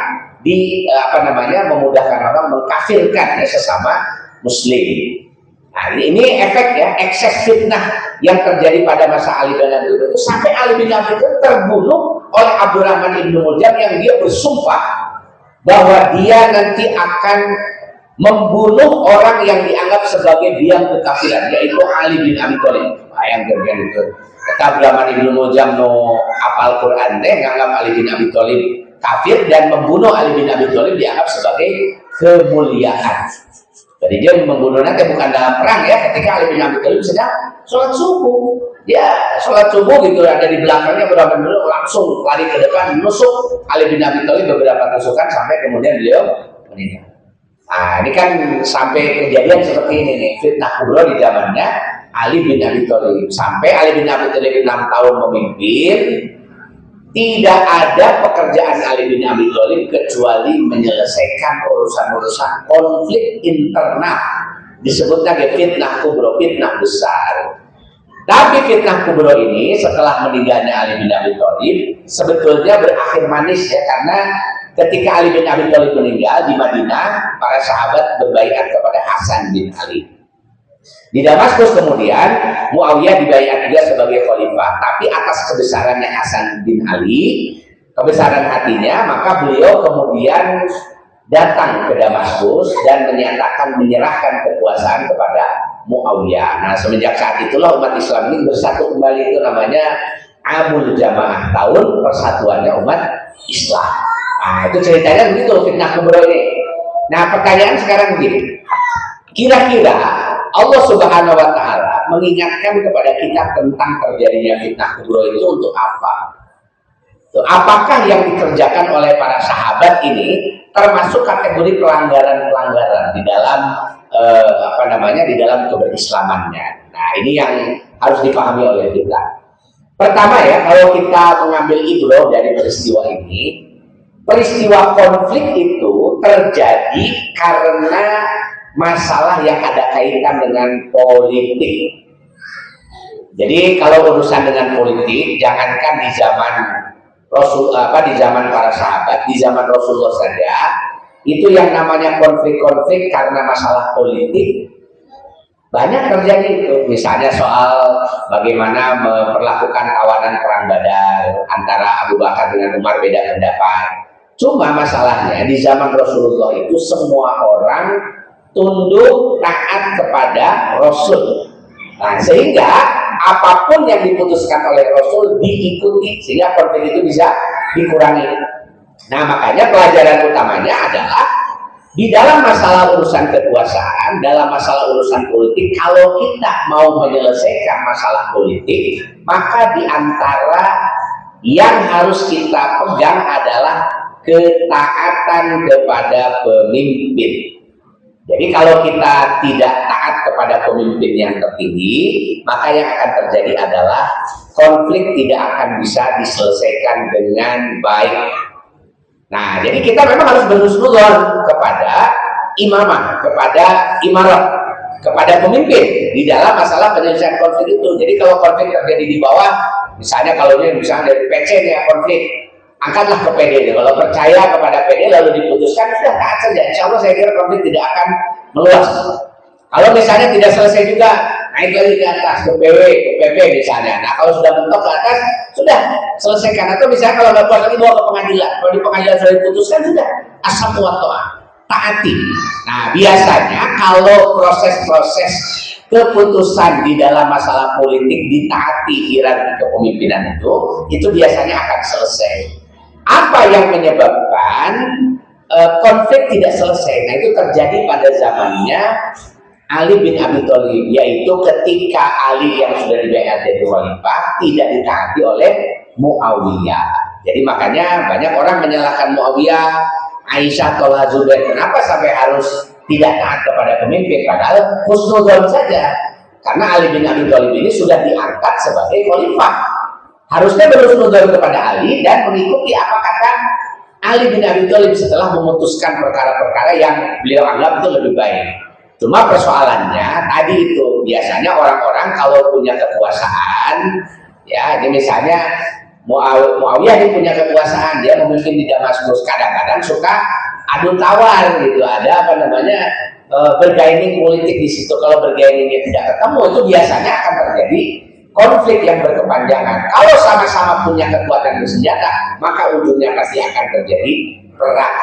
memudahkan orang mengkafirkan sesama Muslim. Nah, ini efek ya, ekses fitnah yang terjadi pada masa Ali bin Abi Thalib itu sampai Ali bin Abi Thalib terbunuh oleh Abdurrahman ibnu Muljam yang dia bersumpah bahwa dia nanti akan membunuh orang yang dianggap sebagai biang kekafiran, yaitu Ali bin Abi Thalib. Bayangkan itu. Kata Abdurrahman ibnu Muljam apal Quran nganggap Ali bin Abi Thalib kafir dan membunuh Ali bin Abi Thalib dianggap sebagai kemuliaan. Jadi dia membunuh nanti bukan dalam perang ya, ketika Ali bin Abi Thalib sedang sholat subuh. Ya sholat subuh gitu, ada di belakangnya beberapa menit langsung lari ke depan menusuk Ali bin Abi Thalib beberapa tusukan sampai kemudian beliau meninggal. Nah, ini kan sampai kejadian seperti ini nih, fitnah kubra di zamannya Ali bin Abi Thalib. Sampai Ali bin Abi Thalib 6 tahun memimpin, tidak ada pekerjaan Ali bin Abi Thalib kecuali menyelesaikan urusan-urusan konflik internal. Disebutnya fitnah kubra, fitnah besar. Tapi fitnah kubra ini setelah meninggalnya Ali bin Abi Thalib sebetulnya berakhir manis ya, karena ketika Ali bin Abi Thalib meninggal di Madinah, para sahabat berbaiat kepada Hasan bin Ali. Di Damaskus kemudian Muawiyah dibaiat juga sebagai khalifah, tapi atas kebesarannya Hasan bin Ali, kebesaran hatinya, maka beliau kemudian datang ke Damaskus dan menyerahkan kekuasaan kepada Muawiyah. Nah, semenjak saat itulah umat Islam ini bersatu kembali, itu namanya Amul Jamaah, tahun persatuannya umat Islam. Nah, itu ceritanya begitu fitnah kubra ini. Nah, pertanyaan sekarang begini, kira-kira Allah Subhanahu Wa Taala mengingatkan kepada kita tentang terjadinya fitnah kubra itu untuk apa? Apakah yang dikerjakan oleh para sahabat ini termasuk kategori pelanggaran-pelanggaran di dalam di dalam keberislamannya? Nah, ini yang harus dipahami oleh kita. Pertama ya, kalau kita mengambil ibroh dari peristiwa ini, peristiwa konflik itu terjadi karena masalah yang ada kaitan dengan politik. Jadi kalau urusan dengan politik, jangankan di zaman di zaman para sahabat, di zaman Rasulullah saja, itu yang namanya konflik-konflik karena masalah politik banyak terjadi itu. Misalnya soal bagaimana memperlakukan tawanan perang Badar antara Abu Bakar dengan Umar, beda pendapat. Cuma masalahnya di zaman Rasulullah itu semua orang tunduk taat kepada Rasul. Nah, sehingga apapun yang diputuskan oleh Rasul diikuti, sehingga konflik itu bisa dikurangi. Nah, makanya pelajaran utamanya adalah di dalam masalah urusan kekuasaan, dalam masalah urusan politik, kalau kita mau menyelesaikan masalah politik, maka di antara yang harus kita pegang adalah ketaatan kepada pemimpin. Jadi kalau kita tidak taat kepada pemimpin yang tertinggi, maka yang akan terjadi adalah konflik tidak akan bisa diselesaikan dengan baik. Nah, jadi kita memang harus berhusnuzon kepada imamah, kepada imarat, kepada pemimpin di dalam masalah penyelesaian konflik itu. Jadi kalau konflik terjadi di bawah, misalnya kalau ini misalnya dari PC nih konflik, angkatlah ke PD. Kalau percaya kepada PD lalu diputuskan, sudah taat saja. Insya Allah saya kira konflik tidak akan meluas. Kalau misalnya tidak selesai juga, naik lagi ke atas, ke PW, ke PP misalnya. Nah, kalau sudah mentok ke atas, sudah selesaikan. Atau misalnya kalau nggak kuat lagi bawa ke pengadilan. Kalau di pengadilan sudah diputuskan, sudah asam wa ta'ah, taati. Nah, biasanya kalau proses-proses keputusan di dalam masalah politik ditaati hierarki kepemimpinan itu biasanya akan selesai. Apa yang menyebabkan konflik tidak selesai? Nah, itu terjadi pada zamannya Ali bin Abi Thalib, yaitu ketika Ali yang sudah dibaiat jadi khalifah tidak ditaati oleh Muawiyah. Jadi makanya banyak orang menyalahkan Muawiyah, Aisyah, Tolha, Zubair. Kenapa sampai harus tidak taat kepada pemimpin? Padahal husnuzon saja. Karena Ali bin Abi Thalib ini sudah diangkat sebagai khalifah. Harusnya berhusnuzon kepada Ali dan mengikuti apa kata Ali bin Abi Thalib setelah memutuskan perkara-perkara yang beliau anggap itu lebih baik. Cuma persoalannya tadi itu biasanya orang-orang kalau punya kekuasaan, ya, jadi misalnya Muawiyah ini punya kekuasaan, dia memimpin di Damaskus, kadang-kadang suka adu tawar gitu, ada apa namanya bergaining politik di situ. Kalau bergainingnya tidak ketemu, itu biasanya akan terjadi konflik yang berkepanjangan. Kalau sama-sama punya kekuatan bersenjata, maka ujungnya pasti akan terjadi perang.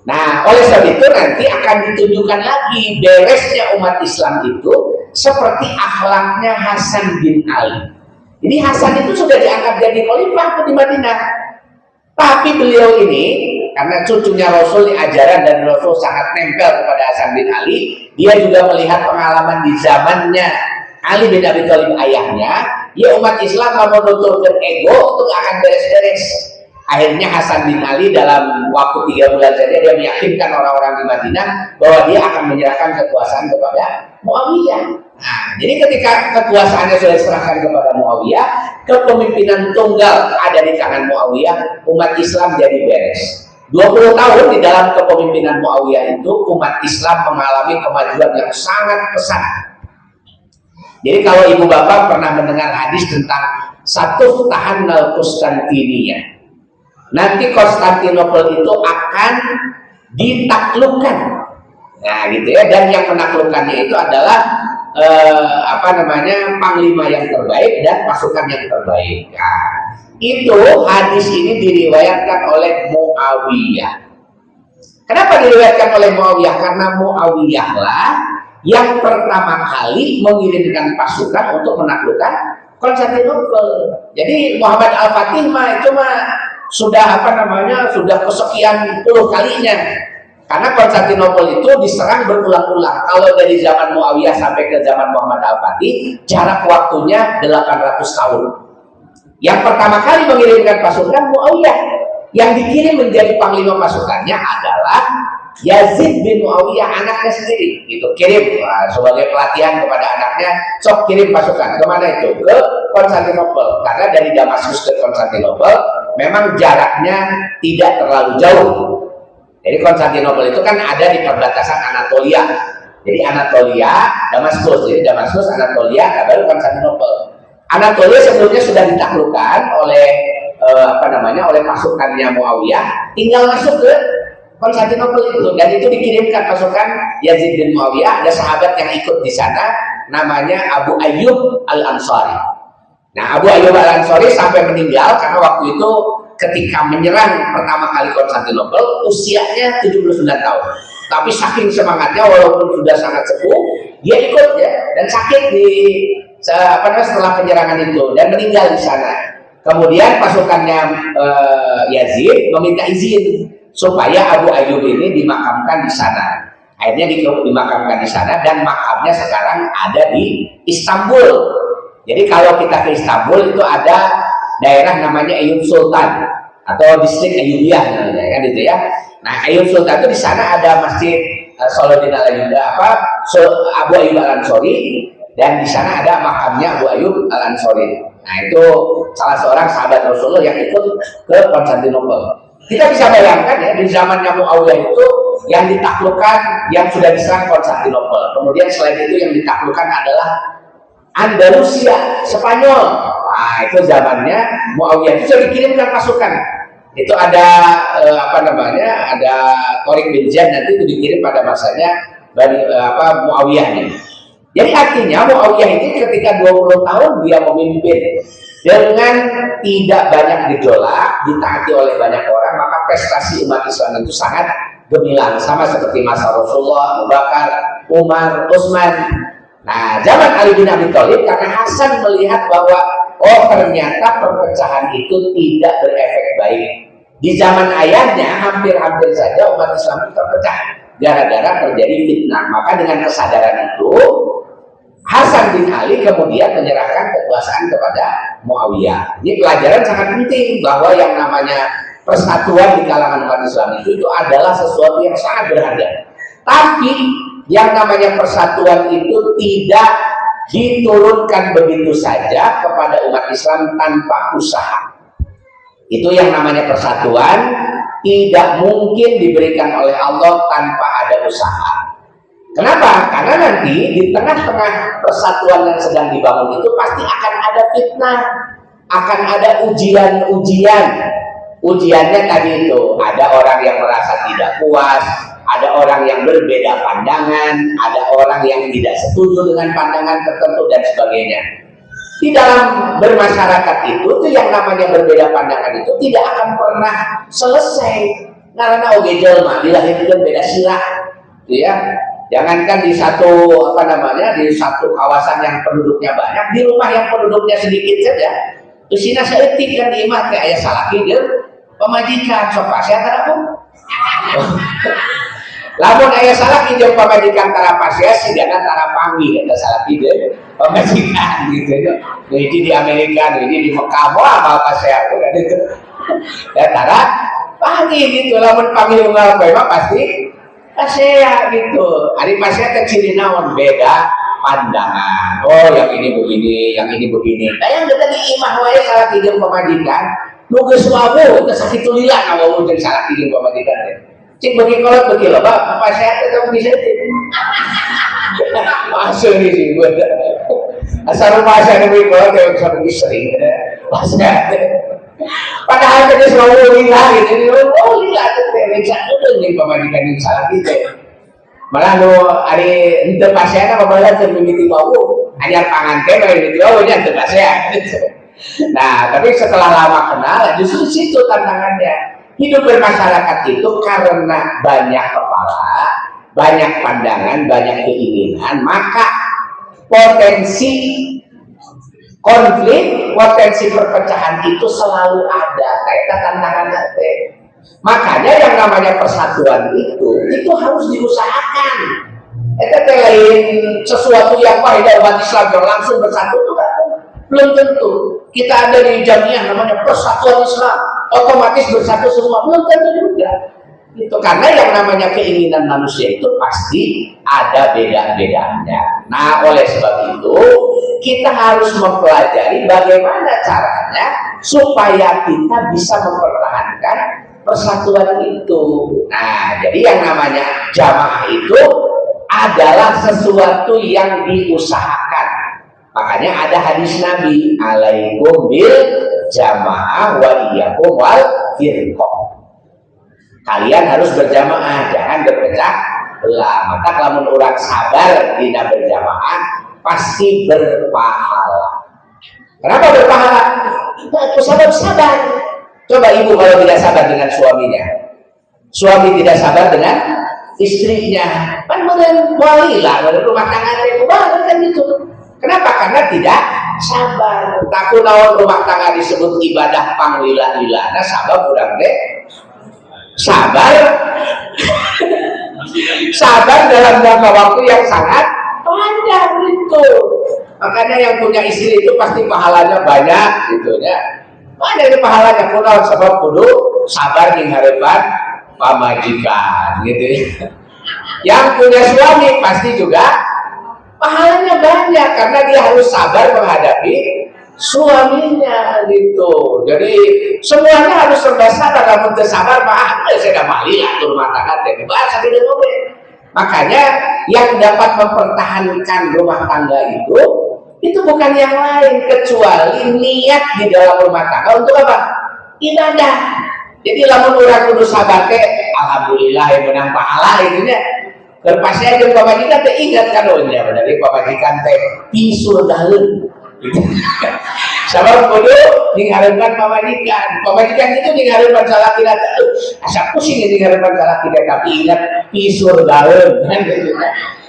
Nah, oleh sebab itu nanti akan ditunjukkan lagi beresnya umat Islam itu seperti akhlaknya Hasan bin Ali. Jadi Hasan itu sudah diangkat jadi khalifah di Madinah. Tapi beliau ini karena cucunya Rasul, ajaran dari Rasul sangat nempel kepada Hasan bin Ali, dia juga melihat pengalaman di zamannya Ali bin Abi Thalib ayahnya, ya umat Islam mau menuturkan ego untuk akan beres-beres. Akhirnya Hasan bin Ali dalam waktu 3 bulan saja dia meyakinkan orang-orang di Madinah bahwa dia akan menyerahkan kekuasaan kepada Muawiyah. Nah, jadi ketika kekuasaannya sudah diserahkan kepada Muawiyah, kepemimpinan tunggal ada di tangan Muawiyah, umat Islam jadi beres. 20 tahun di dalam kepemimpinan Muawiyah itu umat Islam mengalami kemajuan yang sangat pesat. Jadi kalau ibu bapak pernah mendengar hadis tentang satu tahan Konstantinia, nanti Konstantinopel itu akan ditaklukkan. Nah, gitu ya. Dan yang menaklukkannya itu adalah panglima yang terbaik dan pasukan yang terbaik. Nah, itu hadis ini diriwayatkan oleh Muawiyah. Kenapa diriwayatkan oleh Muawiyah? Karena Muawiyah lah yang pertama kali mengirimkan pasukan untuk menaklukkan Konstantinopel. Jadi Muhammad Al-Fatih cuma sudah sudah kesekian puluh kalinya. Karena Konstantinopel itu diserang berulang-ulang. Kalau dari zaman Muawiyah sampai ke zaman Muhammad Al-Fatih, jarak waktunya 800 tahun. Yang pertama kali mengirimkan pasukan Muawiyah. Yang dikirim menjadi panglima pasukannya adalah Yazid bin Muawiyah, anaknya sendiri. Gitu, kirim sebagai pelatihan kepada anaknya, sok kirim pasukan. Kemana itu? Ke Konstantinopel. Karena dari Damaskus ke Konstantinopel memang jaraknya tidak terlalu jauh. Jadi Konstantinopel itu kan ada di perbatasan Anatolia. Jadi Anatolia, Damaskus, jadi Damaskus, Anatolia, nah baru Konstantinopel. Anatolia sebelumnya sudah ditaklukkan oleh oleh pasukannya Muawiyah, tinggal masuk ke Konstantinopel itu, dan itu dikirimkan pasukan Yazid bin Muawiyah. Ada sahabat yang ikut di sana, namanya Abu Ayyub Al-Ansari. Nah, Abu Ayyub Al-Ansari sampai meninggal karena waktu itu ketika menyerang pertama kali Konstantinopel usianya 79 tahun. Tapi saking semangatnya, walaupun sudah sangat sepuh, dia ikut ya, dan sakit di setelah penyerangan itu dan meninggal di sana. Kemudian pasukannya Yazid meminta izin supaya Abu Ayyub ini dimakamkan di sana. Akhirnya dimakamkan di sana, dan makamnya sekarang ada di Istanbul. Jadi kalau kita ke Istanbul itu ada daerah namanya Eyüp Sultan atau distrik Ayyubiyah namanya, kan itu ya. Nah, Eyüp Sultan itu di sana ada masjid Salahuddin Abu Ayyub Al-Ansari, dan di sana ada makamnya Abu Ayyub Al-Ansari. Nah, itu salah seorang sahabat Rasulullah yang ikut ke Konstantinopel. Kita bisa bayangkan ya, di zamannya Muawiyah itu yang ditaklukkan, yang sudah diserang Konstantinopel. Kemudian selain itu yang ditaklukkan adalah Andalusia, Spanyol. Nah, itu zamannya Muawiyah itu sudah dikirimkan pasukan. Itu ada ada Tariq bin Ziyad, nanti itu dikirim pada masanya Muawiyah nih. Jadi artinya Muawiyah ini ketika 20 tahun dia memimpin dengan tidak banyak gejolak, ditaati oleh banyak orang, maka prestasi umat Islam itu sangat gemilang, sama seperti masa Rasulullah, Abu Bakar, Umar, Utsman. Nah, zaman Ali bin Abi Thalib, karena Hasan melihat bahwa ternyata perpecahan itu tidak berefek baik. Di zaman ayahnya hampir-hampir saja umat Islam itu terpecah gara-gara terjadi fitnah. Maka dengan kesadaran itu Hasan bin Ali kemudian menyerahkan kekuasaan kepada Muawiyah. Ini pelajaran sangat penting bahwa yang namanya persatuan di kalangan umat Islam itu adalah sesuatu yang sangat berharga. Tapi yang namanya persatuan itu tidak diturunkan begitu saja kepada umat Islam tanpa usaha. Itu yang namanya persatuan tidak mungkin diberikan oleh Allah tanpa ada usaha. Kenapa? Karena nanti di tengah-tengah persatuan yang sedang dibangun itu pasti akan ada fitnah, akan ada ujian-ujian. Ujiannya tadi itu, ada orang yang merasa tidak puas, ada orang yang berbeda pandangan, ada orang yang tidak setuju dengan pandangan tertentu dan sebagainya. Di dalam bermasyarakat itu yang namanya berbeda pandangan itu tidak akan pernah selesai. Karena jelema dilahirkan beda sila, ya. Jangankan di satu di satu kawasan yang penduduknya banyak, di rumah yang penduduknya sedikit saja, usina seetik kan di imah teh aya salaki jeung pamajikan sok pasea tara pun. Lamun aya salaki jeung pamajikan tara pasea sigana tara panggih eta salaki jeung pamajikan gitu ya. Jadi di Amerika, jadi di Mekah moal pasea pun gitu. Dan tara panggih gitu, lamun panggih unggal bae mah pasti pasea gitu. Ari pasea teh ciri naon? Beda pandangan. Oh, yang ini begini, yang ini begini. Nah, yang kita di imah wae salaki jeung pamajikan, nu geus wabuh teh sakitu lila ngomong jeung salaki jeung pamajikan teh. Cik bagi kolot bagi loba, apa saya tetap bisa itu? Masuk di sini, asal rumah saya bagi kolot yang bisa bagi sering, padahal kita selalu lila gitu, lila itu bisa itu nih pemajikan yang salah gitu. Malah nu hari untuk pasien apa malah termimiti bau, hanya panganten termimiti bau nya untuk pasien. Nah, tapi setelah lama kenal, justru situ tantangannya. Hidup bermasyarakat itu karena banyak kepala, banyak pandangan, banyak keinginan, maka potensi konflik, potensi perpecahan itu selalu ada. Kayak tantangan nanti. Makanya yang namanya persatuan itu harus diusahakan. Itu lain sesuatu yang pada umat Islam yang langsung bersatu itu kan belum tentu. Kita ada di jamiah namanya persatuan Islam, otomatis bersatu semua, belum tentu juga. Itu karena yang namanya keinginan manusia itu pasti ada beda-bedanya. Nah, oleh sebab itu kita harus mempelajari bagaimana caranya supaya kita bisa mempertahankan persatuan itu. Nah, jadi yang namanya jamaah itu adalah sesuatu yang diusahakan. Makanya ada hadis Nabi, alaikum bil jamaah wa iyyakum wal firqah. Kalian harus berjamaah, jangan berpecah belah. Maka kalau orang sabar tidak berjamaah pasti berpahala. Kenapa berpahala? Itu sabar. Coba ibu kalau tidak sabar dengan suaminya, suami tidak sabar dengan istrinya, kan bener walilah, rumah tangga itu banget kan gitu. Kenapa? Karena tidak sabar. Takut lawan rumah tangga disebut ibadah panglilah-lilah. Nah sabar kurang deh. Sabar dalam jangka waktu yang sangat panjang itu. Makanya yang punya istri itu pasti pahalanya banyak gitu ya. Mana ini pahalanya kunaon sebab kudu sabar ning harepan pamajikan gitu ya. Yang punya suami pasti juga pahalanya banyak karena dia harus sabar menghadapi suaminya gitu. Jadi semuanya harus serba sabar. Kalau tidak sabar mah saya dah mali atur rumah tangga teh bahasa tidak boleh. Makanya yang dapat mempertahankan rumah tangga itu bukan yang lain kecuali niat di dalam rumah tangga untuk apa? Ibadah. Jadi lamun urang kudu sabar teh alhamdulillah yang menang pahala itu nya. Kerpasnya jeung pamajikan teh ingat kan nya dari pamajikan teh pisul daheun. Sabab kudu ninghareupkan pamajikan itu ninghareupkan salakina teh asa pusing ninghareupkan salakina tapi ingat pisul daheun kan gitu.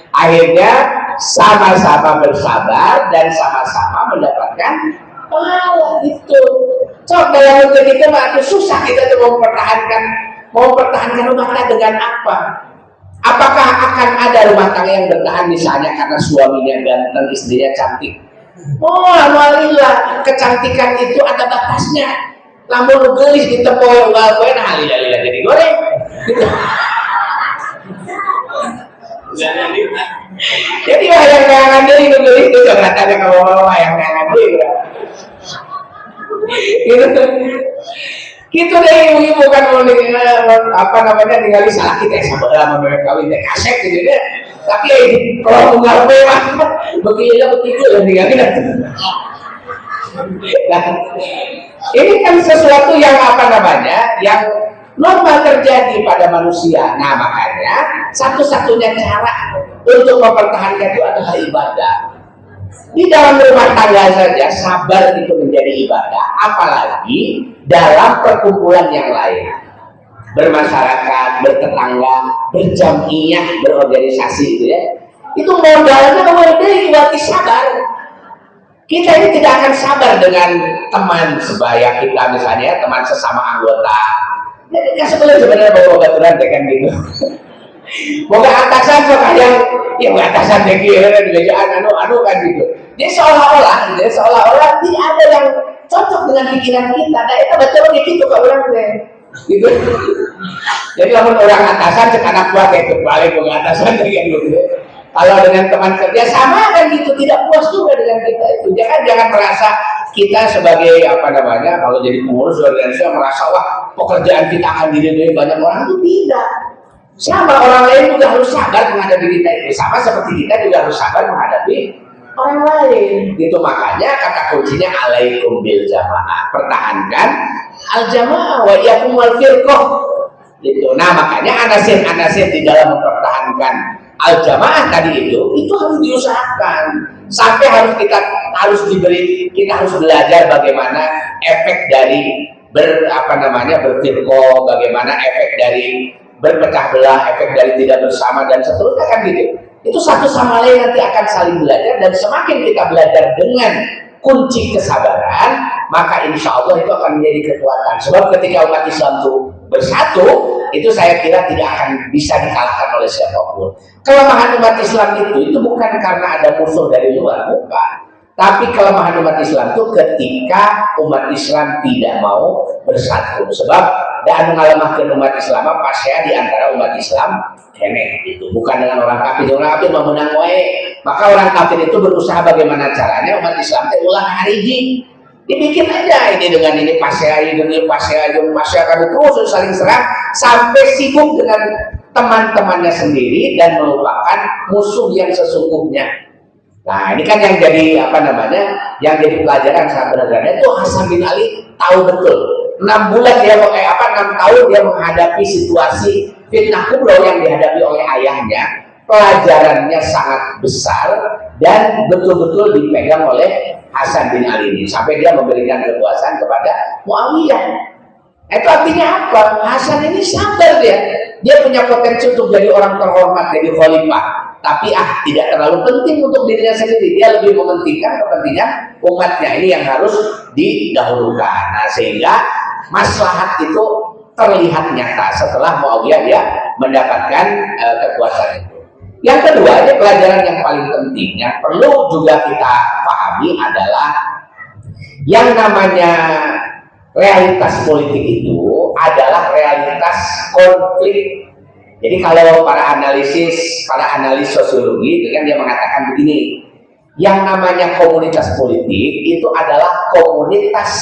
Akhirnya sama-sama bersabar dan sama-sama mendapatkan pahala itu. Cok dalam untuk itu mah susah kita tuh mau mempertahankan rumah tangga dengan apa? Apakah akan ada rumah tangga yang bertahan misalnya karena suaminya ganteng, istrinya cantik? Oh, alhamdulillah, kecantikan itu ada batasnya. Lamun gelis ditepoi ugal-ugal nah lila-lila jadi goreng. Gitu. Jadi wayang-wayangan deui nu gelis itu jangan tanya kalau wayang-wayangan deui. Gitu deh ibu-ibu kan mau apa namanya tinggali salah kita sabar mereka kawin teh kasek gitu deh. Tapi kalau unggal mewah begini lah tinggali. Nah, ini kan sesuatu yang apa namanya yang normal terjadi pada manusia. Nah makanya satu-satunya cara untuk mempertahankan itu adalah ibadah. Di dalam rumah tangga saja sabar itu menjadi ibadah, apalagi dalam perkumpulan yang lain, bermasyarakat, bertetangga, berjamiyah, berorganisasi itu ya. Itu modalnya dari ibadah sabar. Kita ini tidak akan sabar dengan teman sebaya kita misalnya, teman sesama anggota. Jadi kan sebenarnya bawa baturan kan gitu. Moga atasan kok yang atasan deh di kerjaan anu kan gitu. Dia seolah-olah tidak ada yang cocok dengan pikiran kita. Nah itu betul gitu ke orang deh. Gitu. Jadi lamun orang atasan cek anak buah kayak kebalik moga atasan deh gitu. Kalau dengan teman kerja sama kan gitu, tidak puas juga dengan kita itu. Jangan merasa kita sebagai apa namanya kalau jadi pengurus organisasi merasa wah pekerjaan kita akan diridhoi banyak orang itu tidak. Sama orang lain juga harus sabar menghadapi kita itu. Sama seperti kita juga harus sabar menghadapi orang lain. Itu makanya kata kuncinya alaikum bil jamaah. Pertahankan al jamaah wa iyyakum wal firqah. Gitu. Nah makanya anasir-anasir di dalam mempertahankan al jamaah tadi itu harus diusahakan. Sampai kita harus belajar bagaimana efek dari berfirqah, bagaimana efek dari berpecah belah, efek dari tidak bersama dan seterusnya kan gitu. Itu satu sama lain nanti akan saling belajar dan semakin kita belajar dengan kunci kesabaran, maka insya Allah itu akan menjadi kekuatan. Sebab ketika umat Islam itu bersatu, itu saya kira tidak akan bisa dikalahkan oleh siapapun. Kelemahan umat Islam itu bukan karena ada musuh dari luar, bukan. Tapi kelemahan umat Islam itu ketika umat Islam tidak mau bersatu. Sebab dan mengalemahkan umat Islam pasnya di antara umat Islam kene itu bukan dengan orang kafir. Orang kafir mau menang wae. Maka orang kafir itu berusaha bagaimana caranya umat Islam teh ulah hariji. Dibikin aja ini dengan ini pasea kan terus saling serang sampai sibuk dengan teman-temannya sendiri dan melupakan musuh yang sesungguhnya. Nah ini kan yang jadi yang jadi pelajaran saat beragama itu Hasan bin Ali tahu betul 6 bulan dia 6 tahun dia menghadapi situasi fitnah kubra yang dihadapi oleh ayahnya. Pelajarannya sangat besar dan betul-betul dipegang oleh Hasan bin Ali ini sampai dia memberikan kekuasaan kepada Muawiyah. Itu artinya apa? Hasan ini sabar dia punya potensi untuk jadi orang terhormat, jadi khalifah, tapi tidak terlalu penting untuk dirinya sendiri. Dia lebih mementingkan kepentingan umatnya, ini yang harus didahulukan. Nah, sehingga maslahat itu terlihat nyata setelah Muawiyah dia mendapatkan kekuasaan itu. Yang kedua, ini pelajaran yang paling penting yang perlu juga kita pahami adalah yang namanya realitas politik itu adalah realitas konflik. Jadi kalau para analis sosiologi itu kan dia mengatakan begini, yang namanya komunitas politik itu adalah komunitas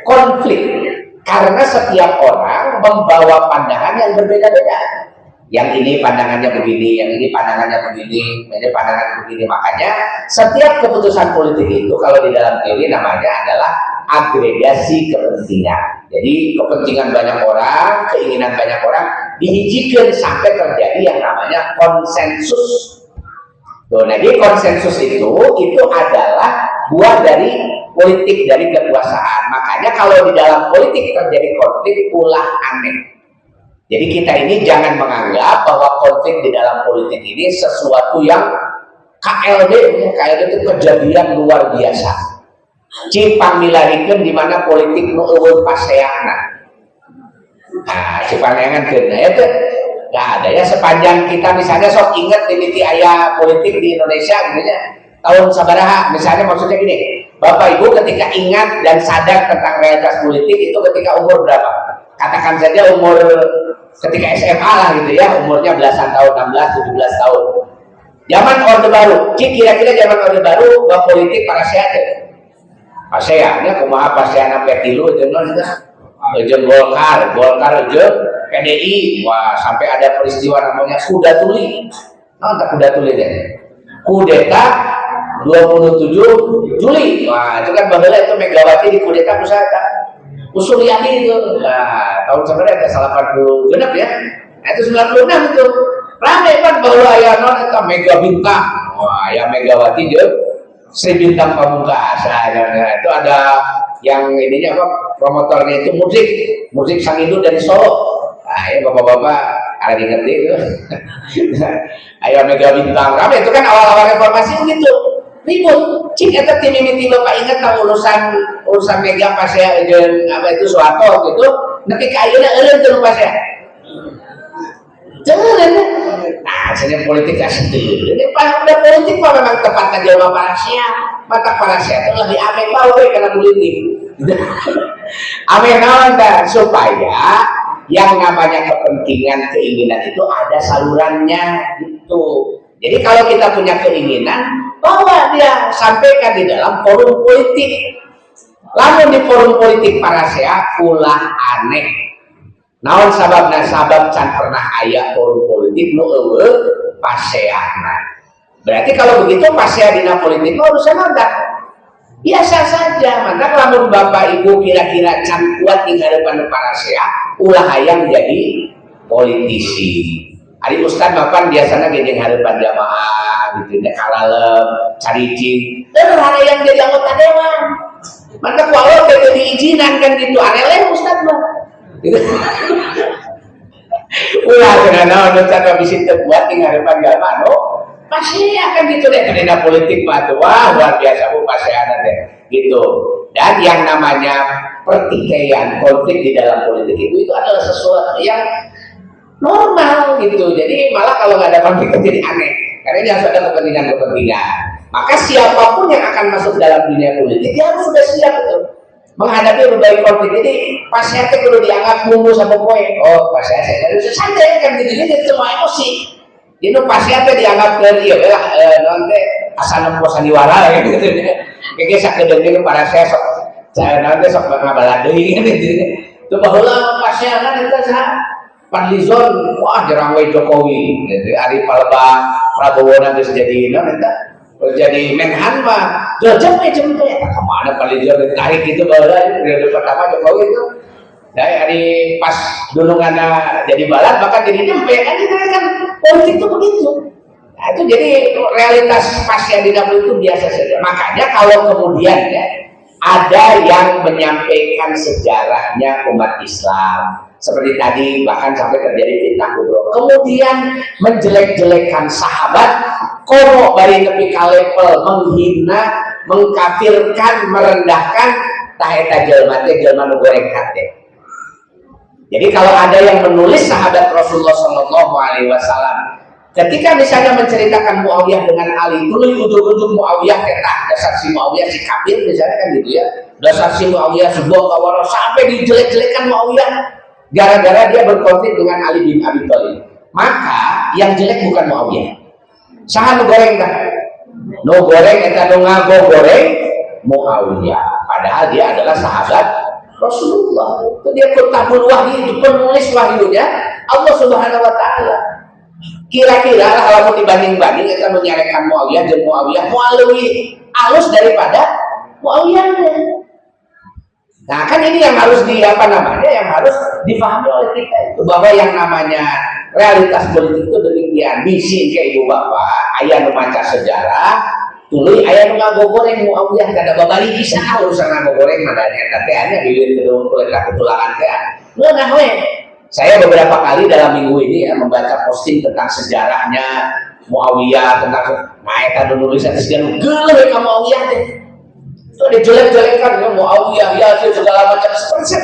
konflik karena setiap orang membawa pandangan yang berbeda-beda. Yang ini pandangannya begini, yang ini pandangannya begini, ini pandangan begini. Makanya setiap keputusan politik itu kalau di dalam teori namanya adalah agregasi kepentingan. Jadi kepentingan banyak orang, keinginan banyak orang dihijikan sampai terjadi yang namanya konsensus. Jadi konsensus itu adalah buah dari politik, dari kekuasaan. Makanya kalau di dalam politik terjadi konflik, ulah aneh. Jadi kita ini jangan menganggap bahwa konflik di dalam politik ini sesuatu yang KLB itu kejadian luar biasa. Cipang milarikan di mana politik nu eueun paseana. Nah, cipanengan kena itu nggak ada ya sepanjang kita misalnya sok inget ini ayah politik di Indonesia gitu ya. Tahun sabaraha misalnya maksudnya gini, Bapak Ibu ketika ingat dan sadar tentang realitas politik itu ketika umur berapa? Katakan saja umur ketika SMA lah gitu ya, umurnya belasan tahun, 16, 17 tahun. Zaman Orde Baru, kira-kira zaman Orde Baru bahwa politik para sehat. Paseanya kumaha paseana petilu jeung Golkar jeung PDI. Wah, sampai ada peristiwa namanya kuda tuli. Nah, tak kuda tuli deh. Kudeta 27 Juli. Wah, itu kan baheula itu Megawati di kudeta pusaka. Usuliani itu, nah, tahun sebenarnya 80 genap ya, nah, itu 96 itu, ramai kan bahwa ayah non itu Mega Bintang, wah ya Megawati juga, Sri Bintang Pamungkas, nah, itu ada yang ininya apa, promotornya itu musik Sangindo dari Solo, nah ya bapak-bapak ada di ngerti itu, ayah Mega Bintang, ramai itu kan awal-awal reformasi begitu. Ribut, cik eta ti mimiti Bapak ingat tahu urusan Mega pas ya itu Soeharto gitu, nepi ka ayeuna eureun teu pas ya. Jangan, nah sebenarnya politik asli ini udah politik mah memang tepatnya jelma parasia, mata parasia itu lebih ame bae karena politik. Ame naon tah supaya yang namanya kepentingan keinginan itu ada salurannya gitu. Jadi kalau kita punya keinginan, bawa dia sampaikan di dalam forum politik. Lalu di forum politik parasia ulah aneh. Naon sababna sabab can pernah aya forum politik nu eueuh paseana. Berarti kalau begitu pasea dina politik urusan ada. Biasa saja, maka lamun Bapak Ibu kira-kira can kuat di hadapan parasia, ulah hayang jadi politisi. Hari Ustad mapan biasanya gini hadapan jamaah gitu, kalalem, caricing, dan ada yang jadi anggota dewan. Maka kalau kita diizinan kan gitu, aneh Ustad mah. Ulah karena Ustad bisa terbuat di hadapan jamaah, no? Pasti akan gitu deh, karena politik mah tuh, wah luar biasa bu, pasti ada deh, gitu. Dan yang namanya pertikaian, konflik di dalam politik itu adalah sesuatu yang normal gitu. Jadi malah kalau nggak ada konflik jadi aneh karena ini harus ada kepentingan. Maka siapapun yang akan masuk dalam dunia politik dia harus sudah siap itu menghadapi berbagai konflik. Jadi pasnya itu perlu dianggap bumbu sama poin. Oh pasnya saya harus santai kan gitu jadi semua emosi. Jadi pasnya itu dianggap dia nanti asal nempo sandiwara gitu. Kayak sakedeng para saya Saya nanti sok ngabalan deui kan itu. Tuh baheula pasnya kan eta saha? Padlizon, wah jarang we Jokowi. Jadi Ari Palembang Prabowo nanti jadi naon eta? Jadi Menhan mah jojok we jempe kemana Padlizon tarik gitu baheula periode pertama Jokowi itu. Dari hari pas dulunganna jadi balad bahkan jadi jempe kan itu kan politik itu begitu. Nah, itu jadi realitas pasca di dapur itu biasa saja. Makanya kalau kemudian ya ada yang menyampaikan sejarahnya umat Islam seperti tadi bahkan sampai terjadi fitnah kubro, kemudian menjelek-jelekan sahabat, komo bari nepi ka level menghina, mengkafirkan, merendahkan, tah eta jelema teh jelema nu goreng hate. Jadi kalau ada yang menulis sahabat Rasulullah Shallallahu Alaihi Wasallam, ketika misalnya menceritakan Muawiyah dengan Ali, tulis ujung-ujung Muawiyah ketah, dasar si Muawiyah si kafir misalnya kan gitu ya, dasar si Muawiyah sebuah kawaran sampai dijelek-jelekan Muawiyah gara-gara dia berkonflik dengan Ali bin Abi Thalib. Maka yang jelek bukan Muawiyah. Saha nu goreng dah? Nu goreng eta nu ngago goreng Muawiyah. Padahal dia adalah sahabat Rasulullah. Itu dia kutabul wahyu, itu penulis wahyunya Allah Subhanahu wa taala. Kira-kira kalau dibanding-banding kita menyarekan Muawiyah dan Muawiyah lebih halus daripada Muawiyah. Nah kan ini yang harus yang harus dipahami oleh kita itu, bahwa yang namanya realitas politik itu demikian. Bisi ke ibu bapak ayah membaca sejarah tuluy ayah ngagogoreng Muawiyah kada babali bisa urusan ngagogoreng madanya tapi hanya bibir kedua kulit ketulangan teh. Nah we saya beberapa kali dalam minggu ini ya membaca posting tentang sejarahnya Muawiyah, tentang eta nulisan sejarah geuleuh ka Muawiyah teh. Itu dijelek-jelekan ya Muawiyah ya segala macam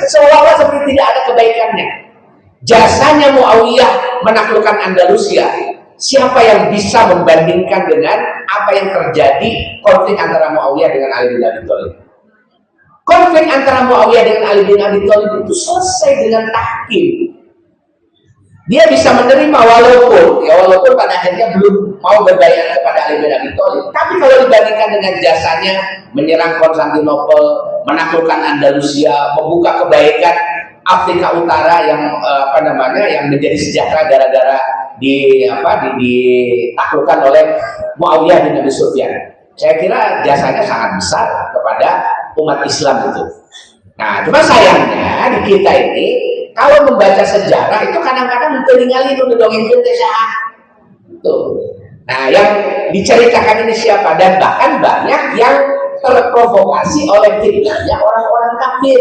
seolah-olah seperti tidak ada kebaikannya. Jasanya Muawiyah menaklukkan Andalusia. Siapa yang bisa membandingkan dengan apa yang terjadi konflik antara Muawiyah dengan Ali bin Abi Thalib? Konflik antara Muawiyah dengan Ali bin Abi Thalib itu selesai dengan tahkim. Dia bisa menerima walaupun pada akhirnya belum mau berbayar kepada Ali bin Abi Thalib. Tapi kalau dibandingkan dengan jasanya menyerang Konstantinopel, menaklukkan Andalusia, membuka kebaikan Afrika Utara yang yang menjadi sejahtera gara-gara ditaklukkan oleh Muawiyah bin Abi Sufyan. Saya kira jasanya sangat besar kepada umat Islam itu. Nah, cuma sayangnya di kita ini kalau membaca sejarah itu kadang-kadang mentelingali itu dongeng teh saha. Tuh. Nah, yang diceritakan ini siapa? Dan bahkan banyak yang terprovokasi oleh fitnahnya orang-orang kafir.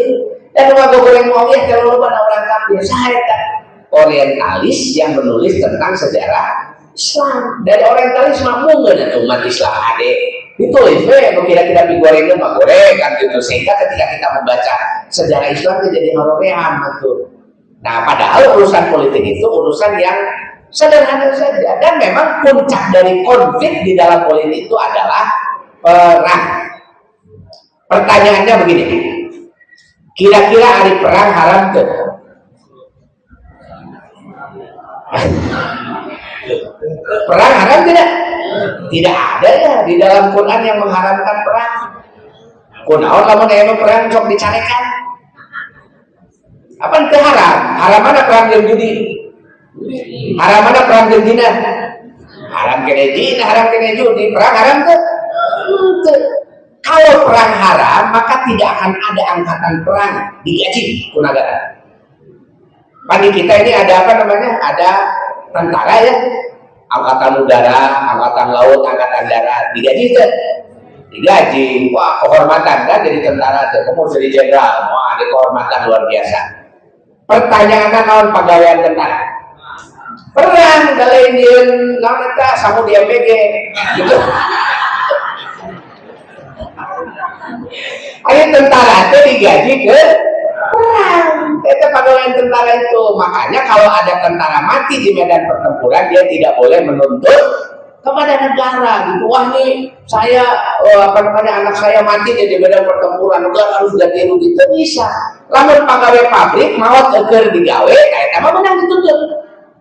Dan ngagogoreng Muawiyah kalau pada orang kafir, saya orientalis yang menulis tentang sejarah Islam. Dari orientalis mampu nggak umat Islam ade ditulis kira-kira digorengnya mah goreng kan gitu, sehingga ketika kita membaca sejarah Islam itu jadi hororehan gitu. Nah padahal urusan politik itu urusan yang sederhana saja, dan memang puncak dari konflik di dalam politik itu adalah perang. Pertanyaannya begini, kira-kira hari perang haram ke? Perang haram tidak? Tidak ada ya di dalam Quran yang mengharamkan perang. Kunaon lamun aya perang sok dicarekan. Apa itu haram? Haram mana perang jeung judi? Haram mana perang jeung zina? Haram kene zina, haram kene judi. Perang haram tuh? Kalau perang haram, maka tidak akan ada angkatan perang digaji ku negara. Pagi kita ini ada apa namanya? Ada tentara ya, angkatan udara, angkatan laut, angkatan darat, digaji tuh, digaji, wah kehormatan kan jadi tentara tuh, kamu jadi jenderal, wah ada kehormatan luar biasa. Pertanyaannya naon pegawaian tentara? Perang, kalian naon eta samu di MPG, gitu. Ayo tentara tuh digaji ke perang. Itu pegawai tentara itu. Makanya kalau ada tentara mati di medan pertempuran, dia tidak boleh menuntut kepada negara gitu. Wah nih saya anak saya mati di medan pertempuran, negara harus ganti rugi. Itu bisa. Lamun pegawai pabrik mawat eker digawe, kayak apa menang dituntut.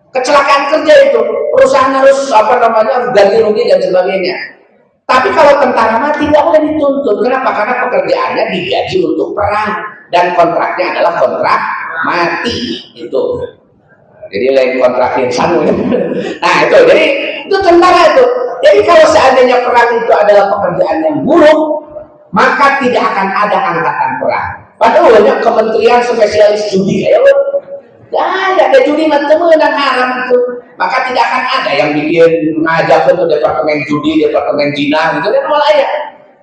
Kecelakaan kerja itu, perusahaan harus harus ganti rugi dan sebagainya. Tapi kalau tentara mati nggak boleh dituntut. Kenapa? Karena pekerjaannya digaji untuk perang dan kontraknya adalah kontrak mati itu. Jadi lain kontrak insan. Nah itu, jadi itu tentara itu. Jadi kalau seandainya perang itu adalah pekerjaan yang buruk, maka tidak akan ada angkatan perang. Padahal banyak kementerian spesialis judi, ayo. Ya, ada judi macam dan haram itu. Maka tidak akan ada yang bikin ngajak ke departemen judi, departemen zina gitu dan malah ya.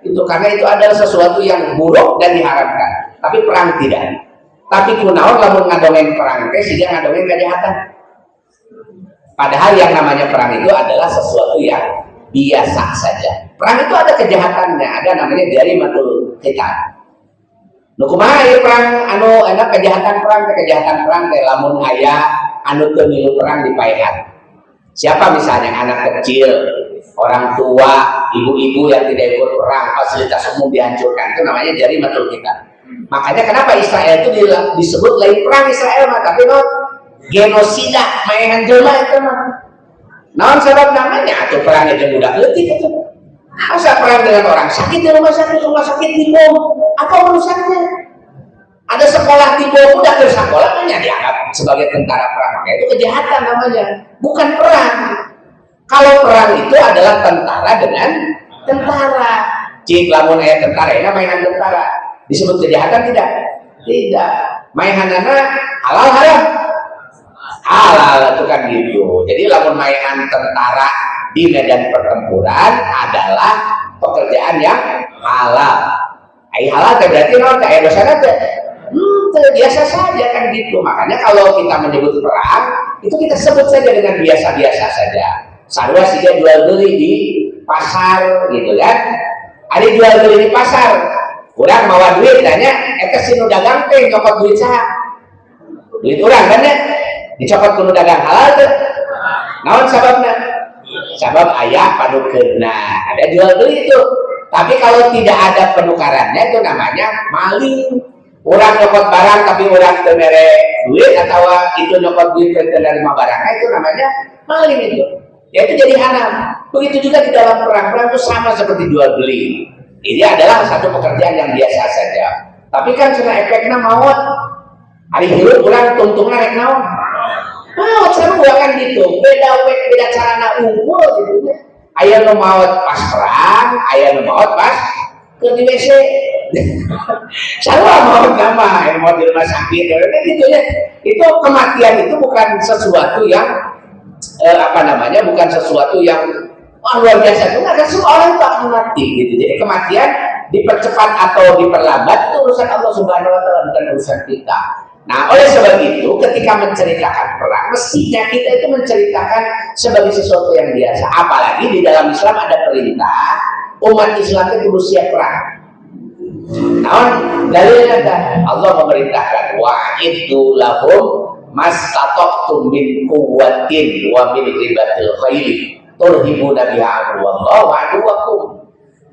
Itu karena itu adalah sesuatu yang buruk dan diharamkan. Tapi perang tidak. Tapi kunaon lamun ngadongeng perang teh sehingga ngadongeng kejahatan. Padahal yang namanya perang itu adalah sesuatu yang biasa saja. Perang itu ada kejahatannya, ada namanya jarimatul qital. Nu kumaha ieu perang anu enak kejahatan perang teh lamun aya anu teu milu perang dipaehan. Siapa misalnya anak kecil, orang tua, ibu-ibu yang tidak ikut perang, fasilitas umum dihancurkan, itu namanya jarimatul qital. Makanya kenapa Israel itu disebut lain perang Israel mah, tapi non genosida, maehan jelema itu mah. Naon sebab namanya atuh perang itu budak leutik itu. Masa perang dengan orang sakit di rumah sakit dibom, apa urusannya? Ada sekolah dibom, udah ke sekolah hanya dianggap sebagai tentara perang, itu kejahatan namanya, bukan perang. Kalau perang itu adalah tentara dengan tentara. Cik lamun aya tentara, ini mainan tentara. Disebut kejahatan tidak? Tidak. Mainanana halal haram? Halal itu kan gitu. Jadi lamun mainan tentara di medan pertempuran adalah pekerjaan yang halal. Ai halal teh berarti naon teh dosana teh? Biasa saja kan gitu. Makanya kalau kita menyebut perang, itu kita sebut saja dengan biasa-biasa saja. Sarua siga jual beli di pasar gitu kan. Ada jual beli di pasar. Urang mawa duit tanya, eta si nu dagang teh nyokot duit saha? Duit urang kan ya? Dicokot kudu dagang halal teh. Naon sababna? Sabab ayah panukeunna. Ada jual beli itu. Tapi kalau tidak ada penukarannya itu namanya maling. Orang nyokot barang tapi orang teu mere duit atau itu nyokot duit teu nerima barangnya itu namanya maling itu. Ya itu jadi haram. Begitu juga di dalam perang. Perang itu sama seperti jual beli. Ini adalah satu pekerjaan yang biasa saja. Tapi kan cenah efekna maut. Hari hirup urang tungtungna rek naon? Maut sarua kan gitu. Beda carana unggul gitu. Aya nu maut pas perang, aya nu maut pas ke di WC. Sarua maut nama, yang mau di rumah sakit gitu ya. Itu kematian itu bukan sesuatu yang bukan sesuatu yang luar biasa. Itu ada semua orang itu akan mati gitu. Jadi kematian dipercepat atau diperlambat itu urusan Allah Subhanahu wa taala, bukan urusan kita. Nah, oleh sebab itu ketika menceritakan perang, mestinya kita itu menceritakan sebagai sesuatu yang biasa. Apalagi di dalam Islam ada perintah umat Islam itu kudu siap perang. Naon dalilnya Allah memerintahkan wa'iddu lahum mastata'tum min quwwatin wa min ribatil khairi turhibuna biha wallahu aduwakum.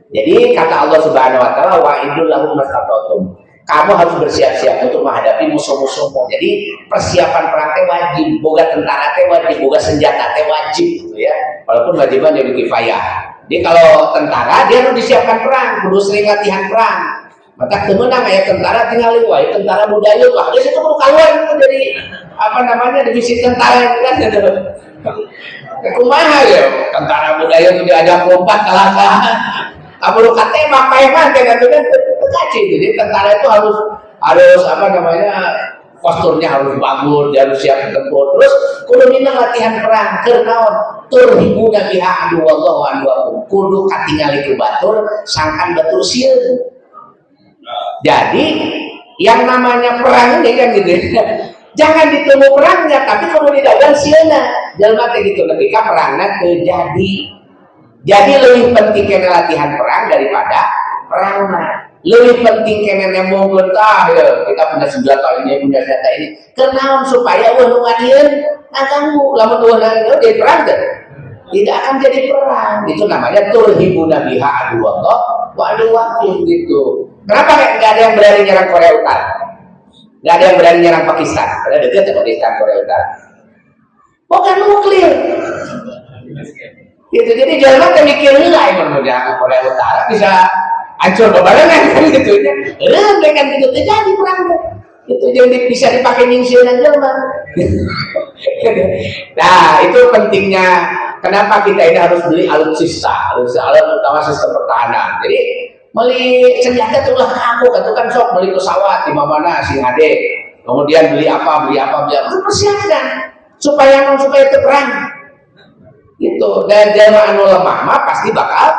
Jadi kata Allah Subhanahu wa taala wa'iddu lahum mastata'tum. Kamu harus bersiap-siap untuk menghadapi musuh-musuhmu. Jadi persiapan perang teh wajib, boga tentara teh wajib, boga senjata teh wajib gitu ya. Walaupun wajibnya jadi kifayah. Jadi kalau tentara dia harus disiapkan perang, kudu sering latihan perang. Maka temenang kayak tentara tinggal wae tentara budaya wah dia itu perlu keluar itu dari divisi tentara itu kan gitu. Kumaha ya tentara budaya itu diajak lompat kalah. Abul katema paeman kan itu kan kaci itu. Jadi tentara itu harus posturnya harus bagus, dia harus siap tempur. Terus kudu minang latihan perang keur naon? Turhibuna biha adu wallahu anwakum. Kudu katingali ku batur sangkan batur sieun. Jadi yang namanya perang ini kan gitu. Jangan ditunggu perangnya, tapi kudu didagang sieuna. Jalma teh gitu ketika perangna terjadi. Jadi lebih penting kena latihan perang daripada perangna. Lebih penting kena nemongkeun tah ya, kita punya senjata ini, punya senjata ini. Kenaon supaya eueuh nu ngadieun ngaganggu lamun eueuh ngadieun jadi perang teh. Tidak akan jadi perang. Itu namanya turhibuna biha aduwallah wa aduwakum gitu. Kenapa nggak ada yang berani nyerang Korea Utara? Nggak ada yang berani nyerang Pakistan. Ada dekat ya Pakistan Korea Utara. Bukan nuklir. Gitu. Jadi Jerman kan mikir lah yang Korea Utara bisa hancur bebarengan kan gitu ya. Kan gitu terjadi perang itu jadi bisa dipakai nyingsiran Jerman. Nah itu pentingnya kenapa kita ini harus beli alutsista, alat utama sistem pertahanan. Jadi beli senjata tuh lah kamu kan sok beli pesawat di mana si Ade, kemudian beli apa persiapkan supaya itu perang. Itu dan jamaah lemah mah pasti bakal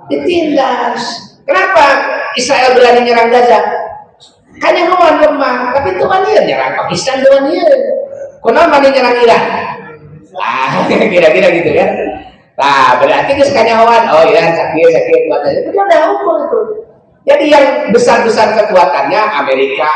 ditindas. Kenapa Israel berani nyerang Gaza? Hanya hewan lemah, tapi Tuhan dia nyerang Pakistan Tuhan dia. Kenapa dia nyerang Iran? Kira-kira gitu kan. Nah, berarti kesekanya hewan. Oh Iran sakit buatnya. Itu udah ukur itu. Jadi yang besar-besar kekuatannya Amerika,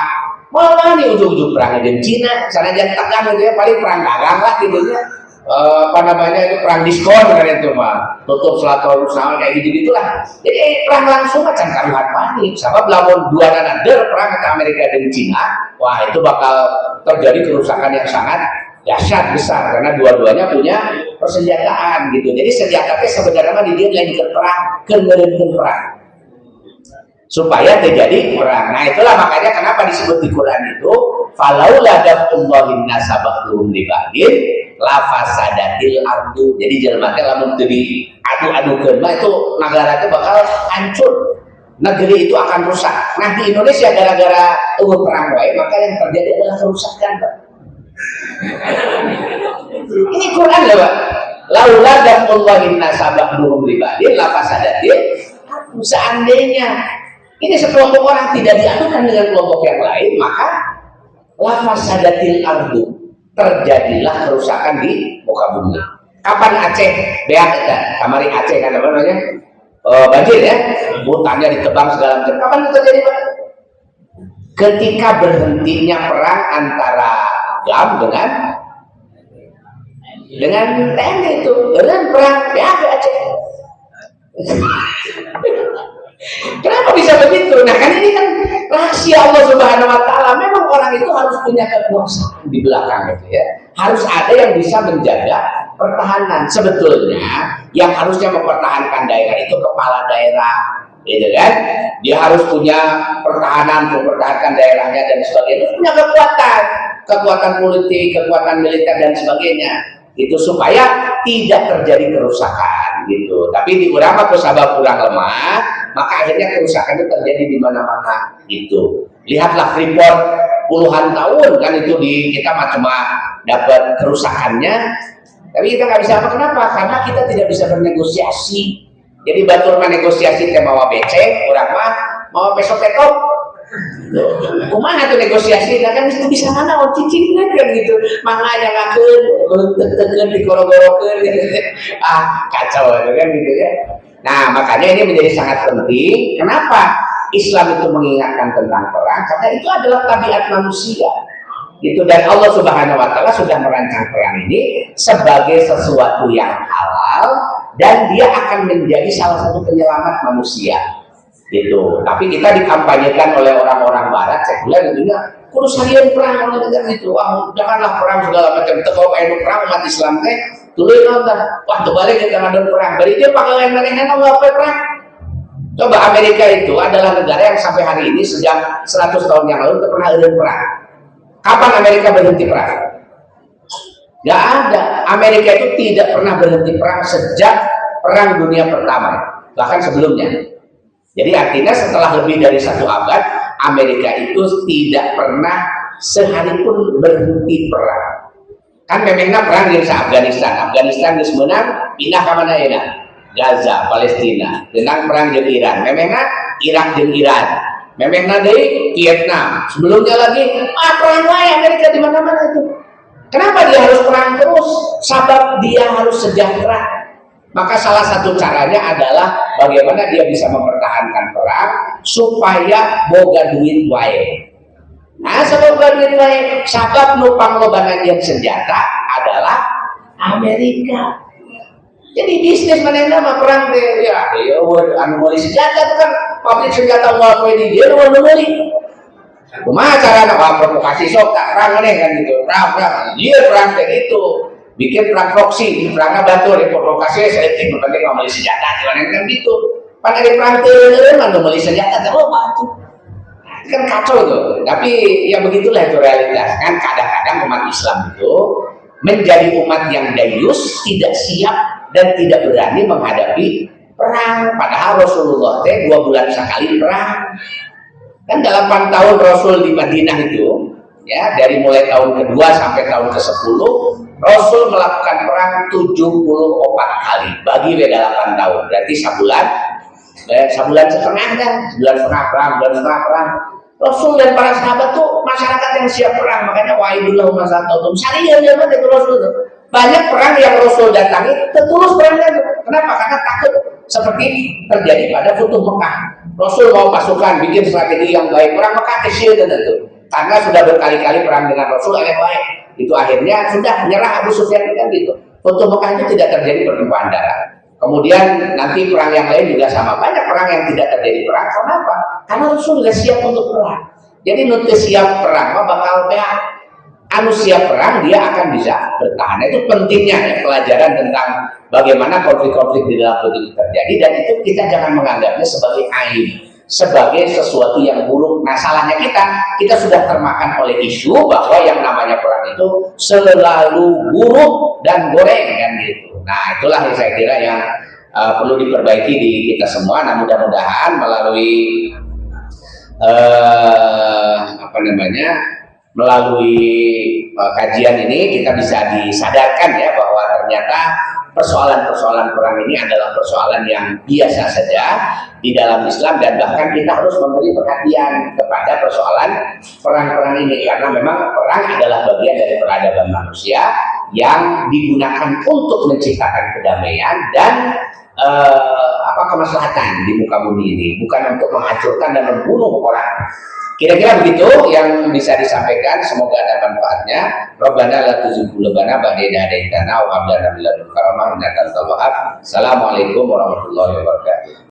malah nih ujung-ujung perang dengan Cina, sana jangan tegang gitu ya, paling perang dagang lah gitu ya. Itu perang diskon kan itu mah tutup selator usaha kayak gitu gitulah. Jadi perang langsung macam karuhan panik sama belakon dua nader perang antara Amerika dan Cina, wah itu bakal terjadi kerusakan yang sangat dahsyat besar karena dua-duanya punya persenjataan gitu. Jadi senjatanya sebenarnya dia lagi ke perang, perang supaya terjadi perang. Nah itulah makanya kenapa disebut di Quran itu falaula daf'ullahin nasabahum libadin lafasadatil ardu. Jadi jelmatnya lamun jadi adu-adu mah itu negara itu bakal hancur, negeri itu akan rusak. Nah di Indonesia gara-gara perang wae maka yang terjadi adalah kerusakan, Pak. Ini Quran loh, Pak. Laula daf'ullahin nasabahum libadin lafasadatil ardu. Seandainya ini sekelompok orang tidak diadukan dengan kelompok yang lain, maka lafasadatil ardu, terjadilah kerusakan di muka bumi. Kapan Aceh beak kita? Kamari Aceh kan apa namanya? Banjir ya, hutannya ditebang segala macam. Kapan itu terjadi, Pak? Ketika berhentinya perang antara GAM dengan TNI itu, dengan perang beak Aceh. Kenapa bisa begitu? Nah kan ini kan rahasia Allah Subhanahu Wa Taala. Memang orang itu harus punya kekuasaan di belakang itu ya. Harus ada yang bisa menjaga pertahanan. Sebetulnya yang harusnya mempertahankan daerah itu kepala daerah, gitu kan? Dia harus punya pertahanan, mempertahankan daerahnya dan sebagainya. Punya kekuatan politik, kekuatan militer dan sebagainya. Itu supaya tidak terjadi kerusakan gitu. Tapi di urang aku sabab kurang lemah, maka akhirnya kerusakan itu terjadi di mana-mana gitu. Lihatlah Freeport puluhan tahun kan itu kita cuma dapat kerusakannya, tapi kita nggak bisa apa kenapa? Karena kita tidak bisa bernegosiasi. Jadi batur negosiasi teh mawa becek, urang mah mawa peso-petok. Kumaha tuh negosiasi kan itu bisa mana cicing kan gitu. Makanya ngakeun digoro-gorokeun gitu. Kacau itu kan gitu ya. Nah, makanya ini menjadi sangat penting. Kenapa Islam itu mengingatkan tentang perang? Karena itu adalah tabiat manusia. Gitu, dan Allah Subhanahu Wa Taala sudah merancang perang ini sebagai sesuatu yang halal dan dia akan menjadi salah satu penyelamat manusia. Gitu. Tapi kita dikampanyekan oleh orang-orang Barat, sekuler tentunya kudu salian perang oleh negara itu. Wah, janganlah perang segala macam. Itu kalau anu perang umat Islam teh tuluy nonton. Wah, terbalik kita ngadain perang. Bari dia pakai yang manehna enggak perang. Coba Amerika itu adalah negara yang sampai hari ini sejak 100 tahun yang lalu tidak pernah ada perang. Kapan Amerika berhenti perang? Gak ada. Amerika itu tidak pernah berhenti perang sejak Perang Dunia Pertama, bahkan sebelumnya. Jadi artinya setelah lebih dari 1 abad, Amerika itu tidak pernah sehari pun berhenti perang. Kan memangnya perang di Afghanistan. Afghanistan geus menang, pindah ke mana ya? Gaza, Palestina. Dengan perang dengan Iran. Memangnya Irak dengan Iran. Memangnya dari Vietnam. Sebelumnya lagi, perang wae Amerika di mana-mana itu. Kenapa dia harus perang terus? Sebab dia harus sejahtera. Maka salah satu caranya adalah bagaimana dia bisa mempertahankan perang supaya boga duit wae. Nah, sebab boga duit wae, sabab numpang lobanan yang senjata adalah Amerika. Jadi bisnis mana nama perang teh ya, anu meuli senjata itu kan pabrik senjata moal poe di dia nu meuli. Kumaha carana provokasi sok tak perang aneh kan gitu. Perang dia perang teh itu bikin perang proksi, perangnya batu, provokasi seletik, berbagai mau beli senjata, kan gitu. Pada di perang mana beli senjata, batu. Kan kacau tuh. Tapi ya begitulah itu realitas. Kan kadang-kadang umat Islam itu menjadi umat yang dayus, tidak siap dan tidak berani menghadapi perang. Padahal Rasulullah 2 bulan sekali perang. Kan 8 tahun Rasul di Madinah itu, ya dari mulai tahun kedua sampai tahun ke-10, Rasul melakukan perang 74 kali. Bagi beda 8 tahun, berarti sebulan setengah kan, sebulan setengah perang. Rasul dan para sahabat tuh masyarakat yang siap perang, makanya wa'idullahu masatautum. Syariah zaman itu Rasul tuh. Banyak perang yang Rasul datangi, terus perangnya. Kenapa? Karena takut seperti terjadi pada Futuh Mekah. Rasul mau pasukan, bikin strategi yang baik, perang Mekah kecil dan itu. Karena sudah berkali-kali perang dengan Rasul yang baik. Itu akhirnya sudah menyerah Abu Sufyan kan gitu. Futuh Mekah itu tidak terjadi pertumpahan darah. Kemudian nanti perang yang lain juga sama, banyak perang yang tidak terjadi perang. Kenapa? Karena Rasul sudah siap untuk perang. Jadi nanti siap perang, bakal siap perang dia akan bisa bertahan. Itu pentingnya ya, pelajaran tentang bagaimana konflik-konflik di dalam itu terjadi, dan itu kita jangan menganggapnya sebagai aib, sebagai sesuatu yang buruk. Nah salahnya kita sudah termakan oleh isu bahwa yang namanya perang itu selalu buruk dan goreng kan gitu. Nah itulah yang saya kira yang perlu diperbaiki di kita semua. Nah mudah-mudahan melalui melalui kajian ini kita bisa disadarkan ya bahwa ternyata persoalan-persoalan perang ini adalah persoalan yang biasa saja di dalam Islam, dan bahkan kita harus memberi perhatian kepada persoalan perang-perang ini, karena memang perang adalah bagian dari peradaban manusia yang digunakan untuk menciptakan kedamaian dan kemaslahatan di muka bumi ini, bukan untuk menghancurkan dan membunuh orang. Kira-kira begitu yang bisa disampaikan, semoga ada manfaatnya. Rabbana la tuzigh qulubana ba'da idh hadaytana wa hab lana min ladunka rahmah innaka antal wahhab. Assalamualaikum warahmatullahi wabarakatuh.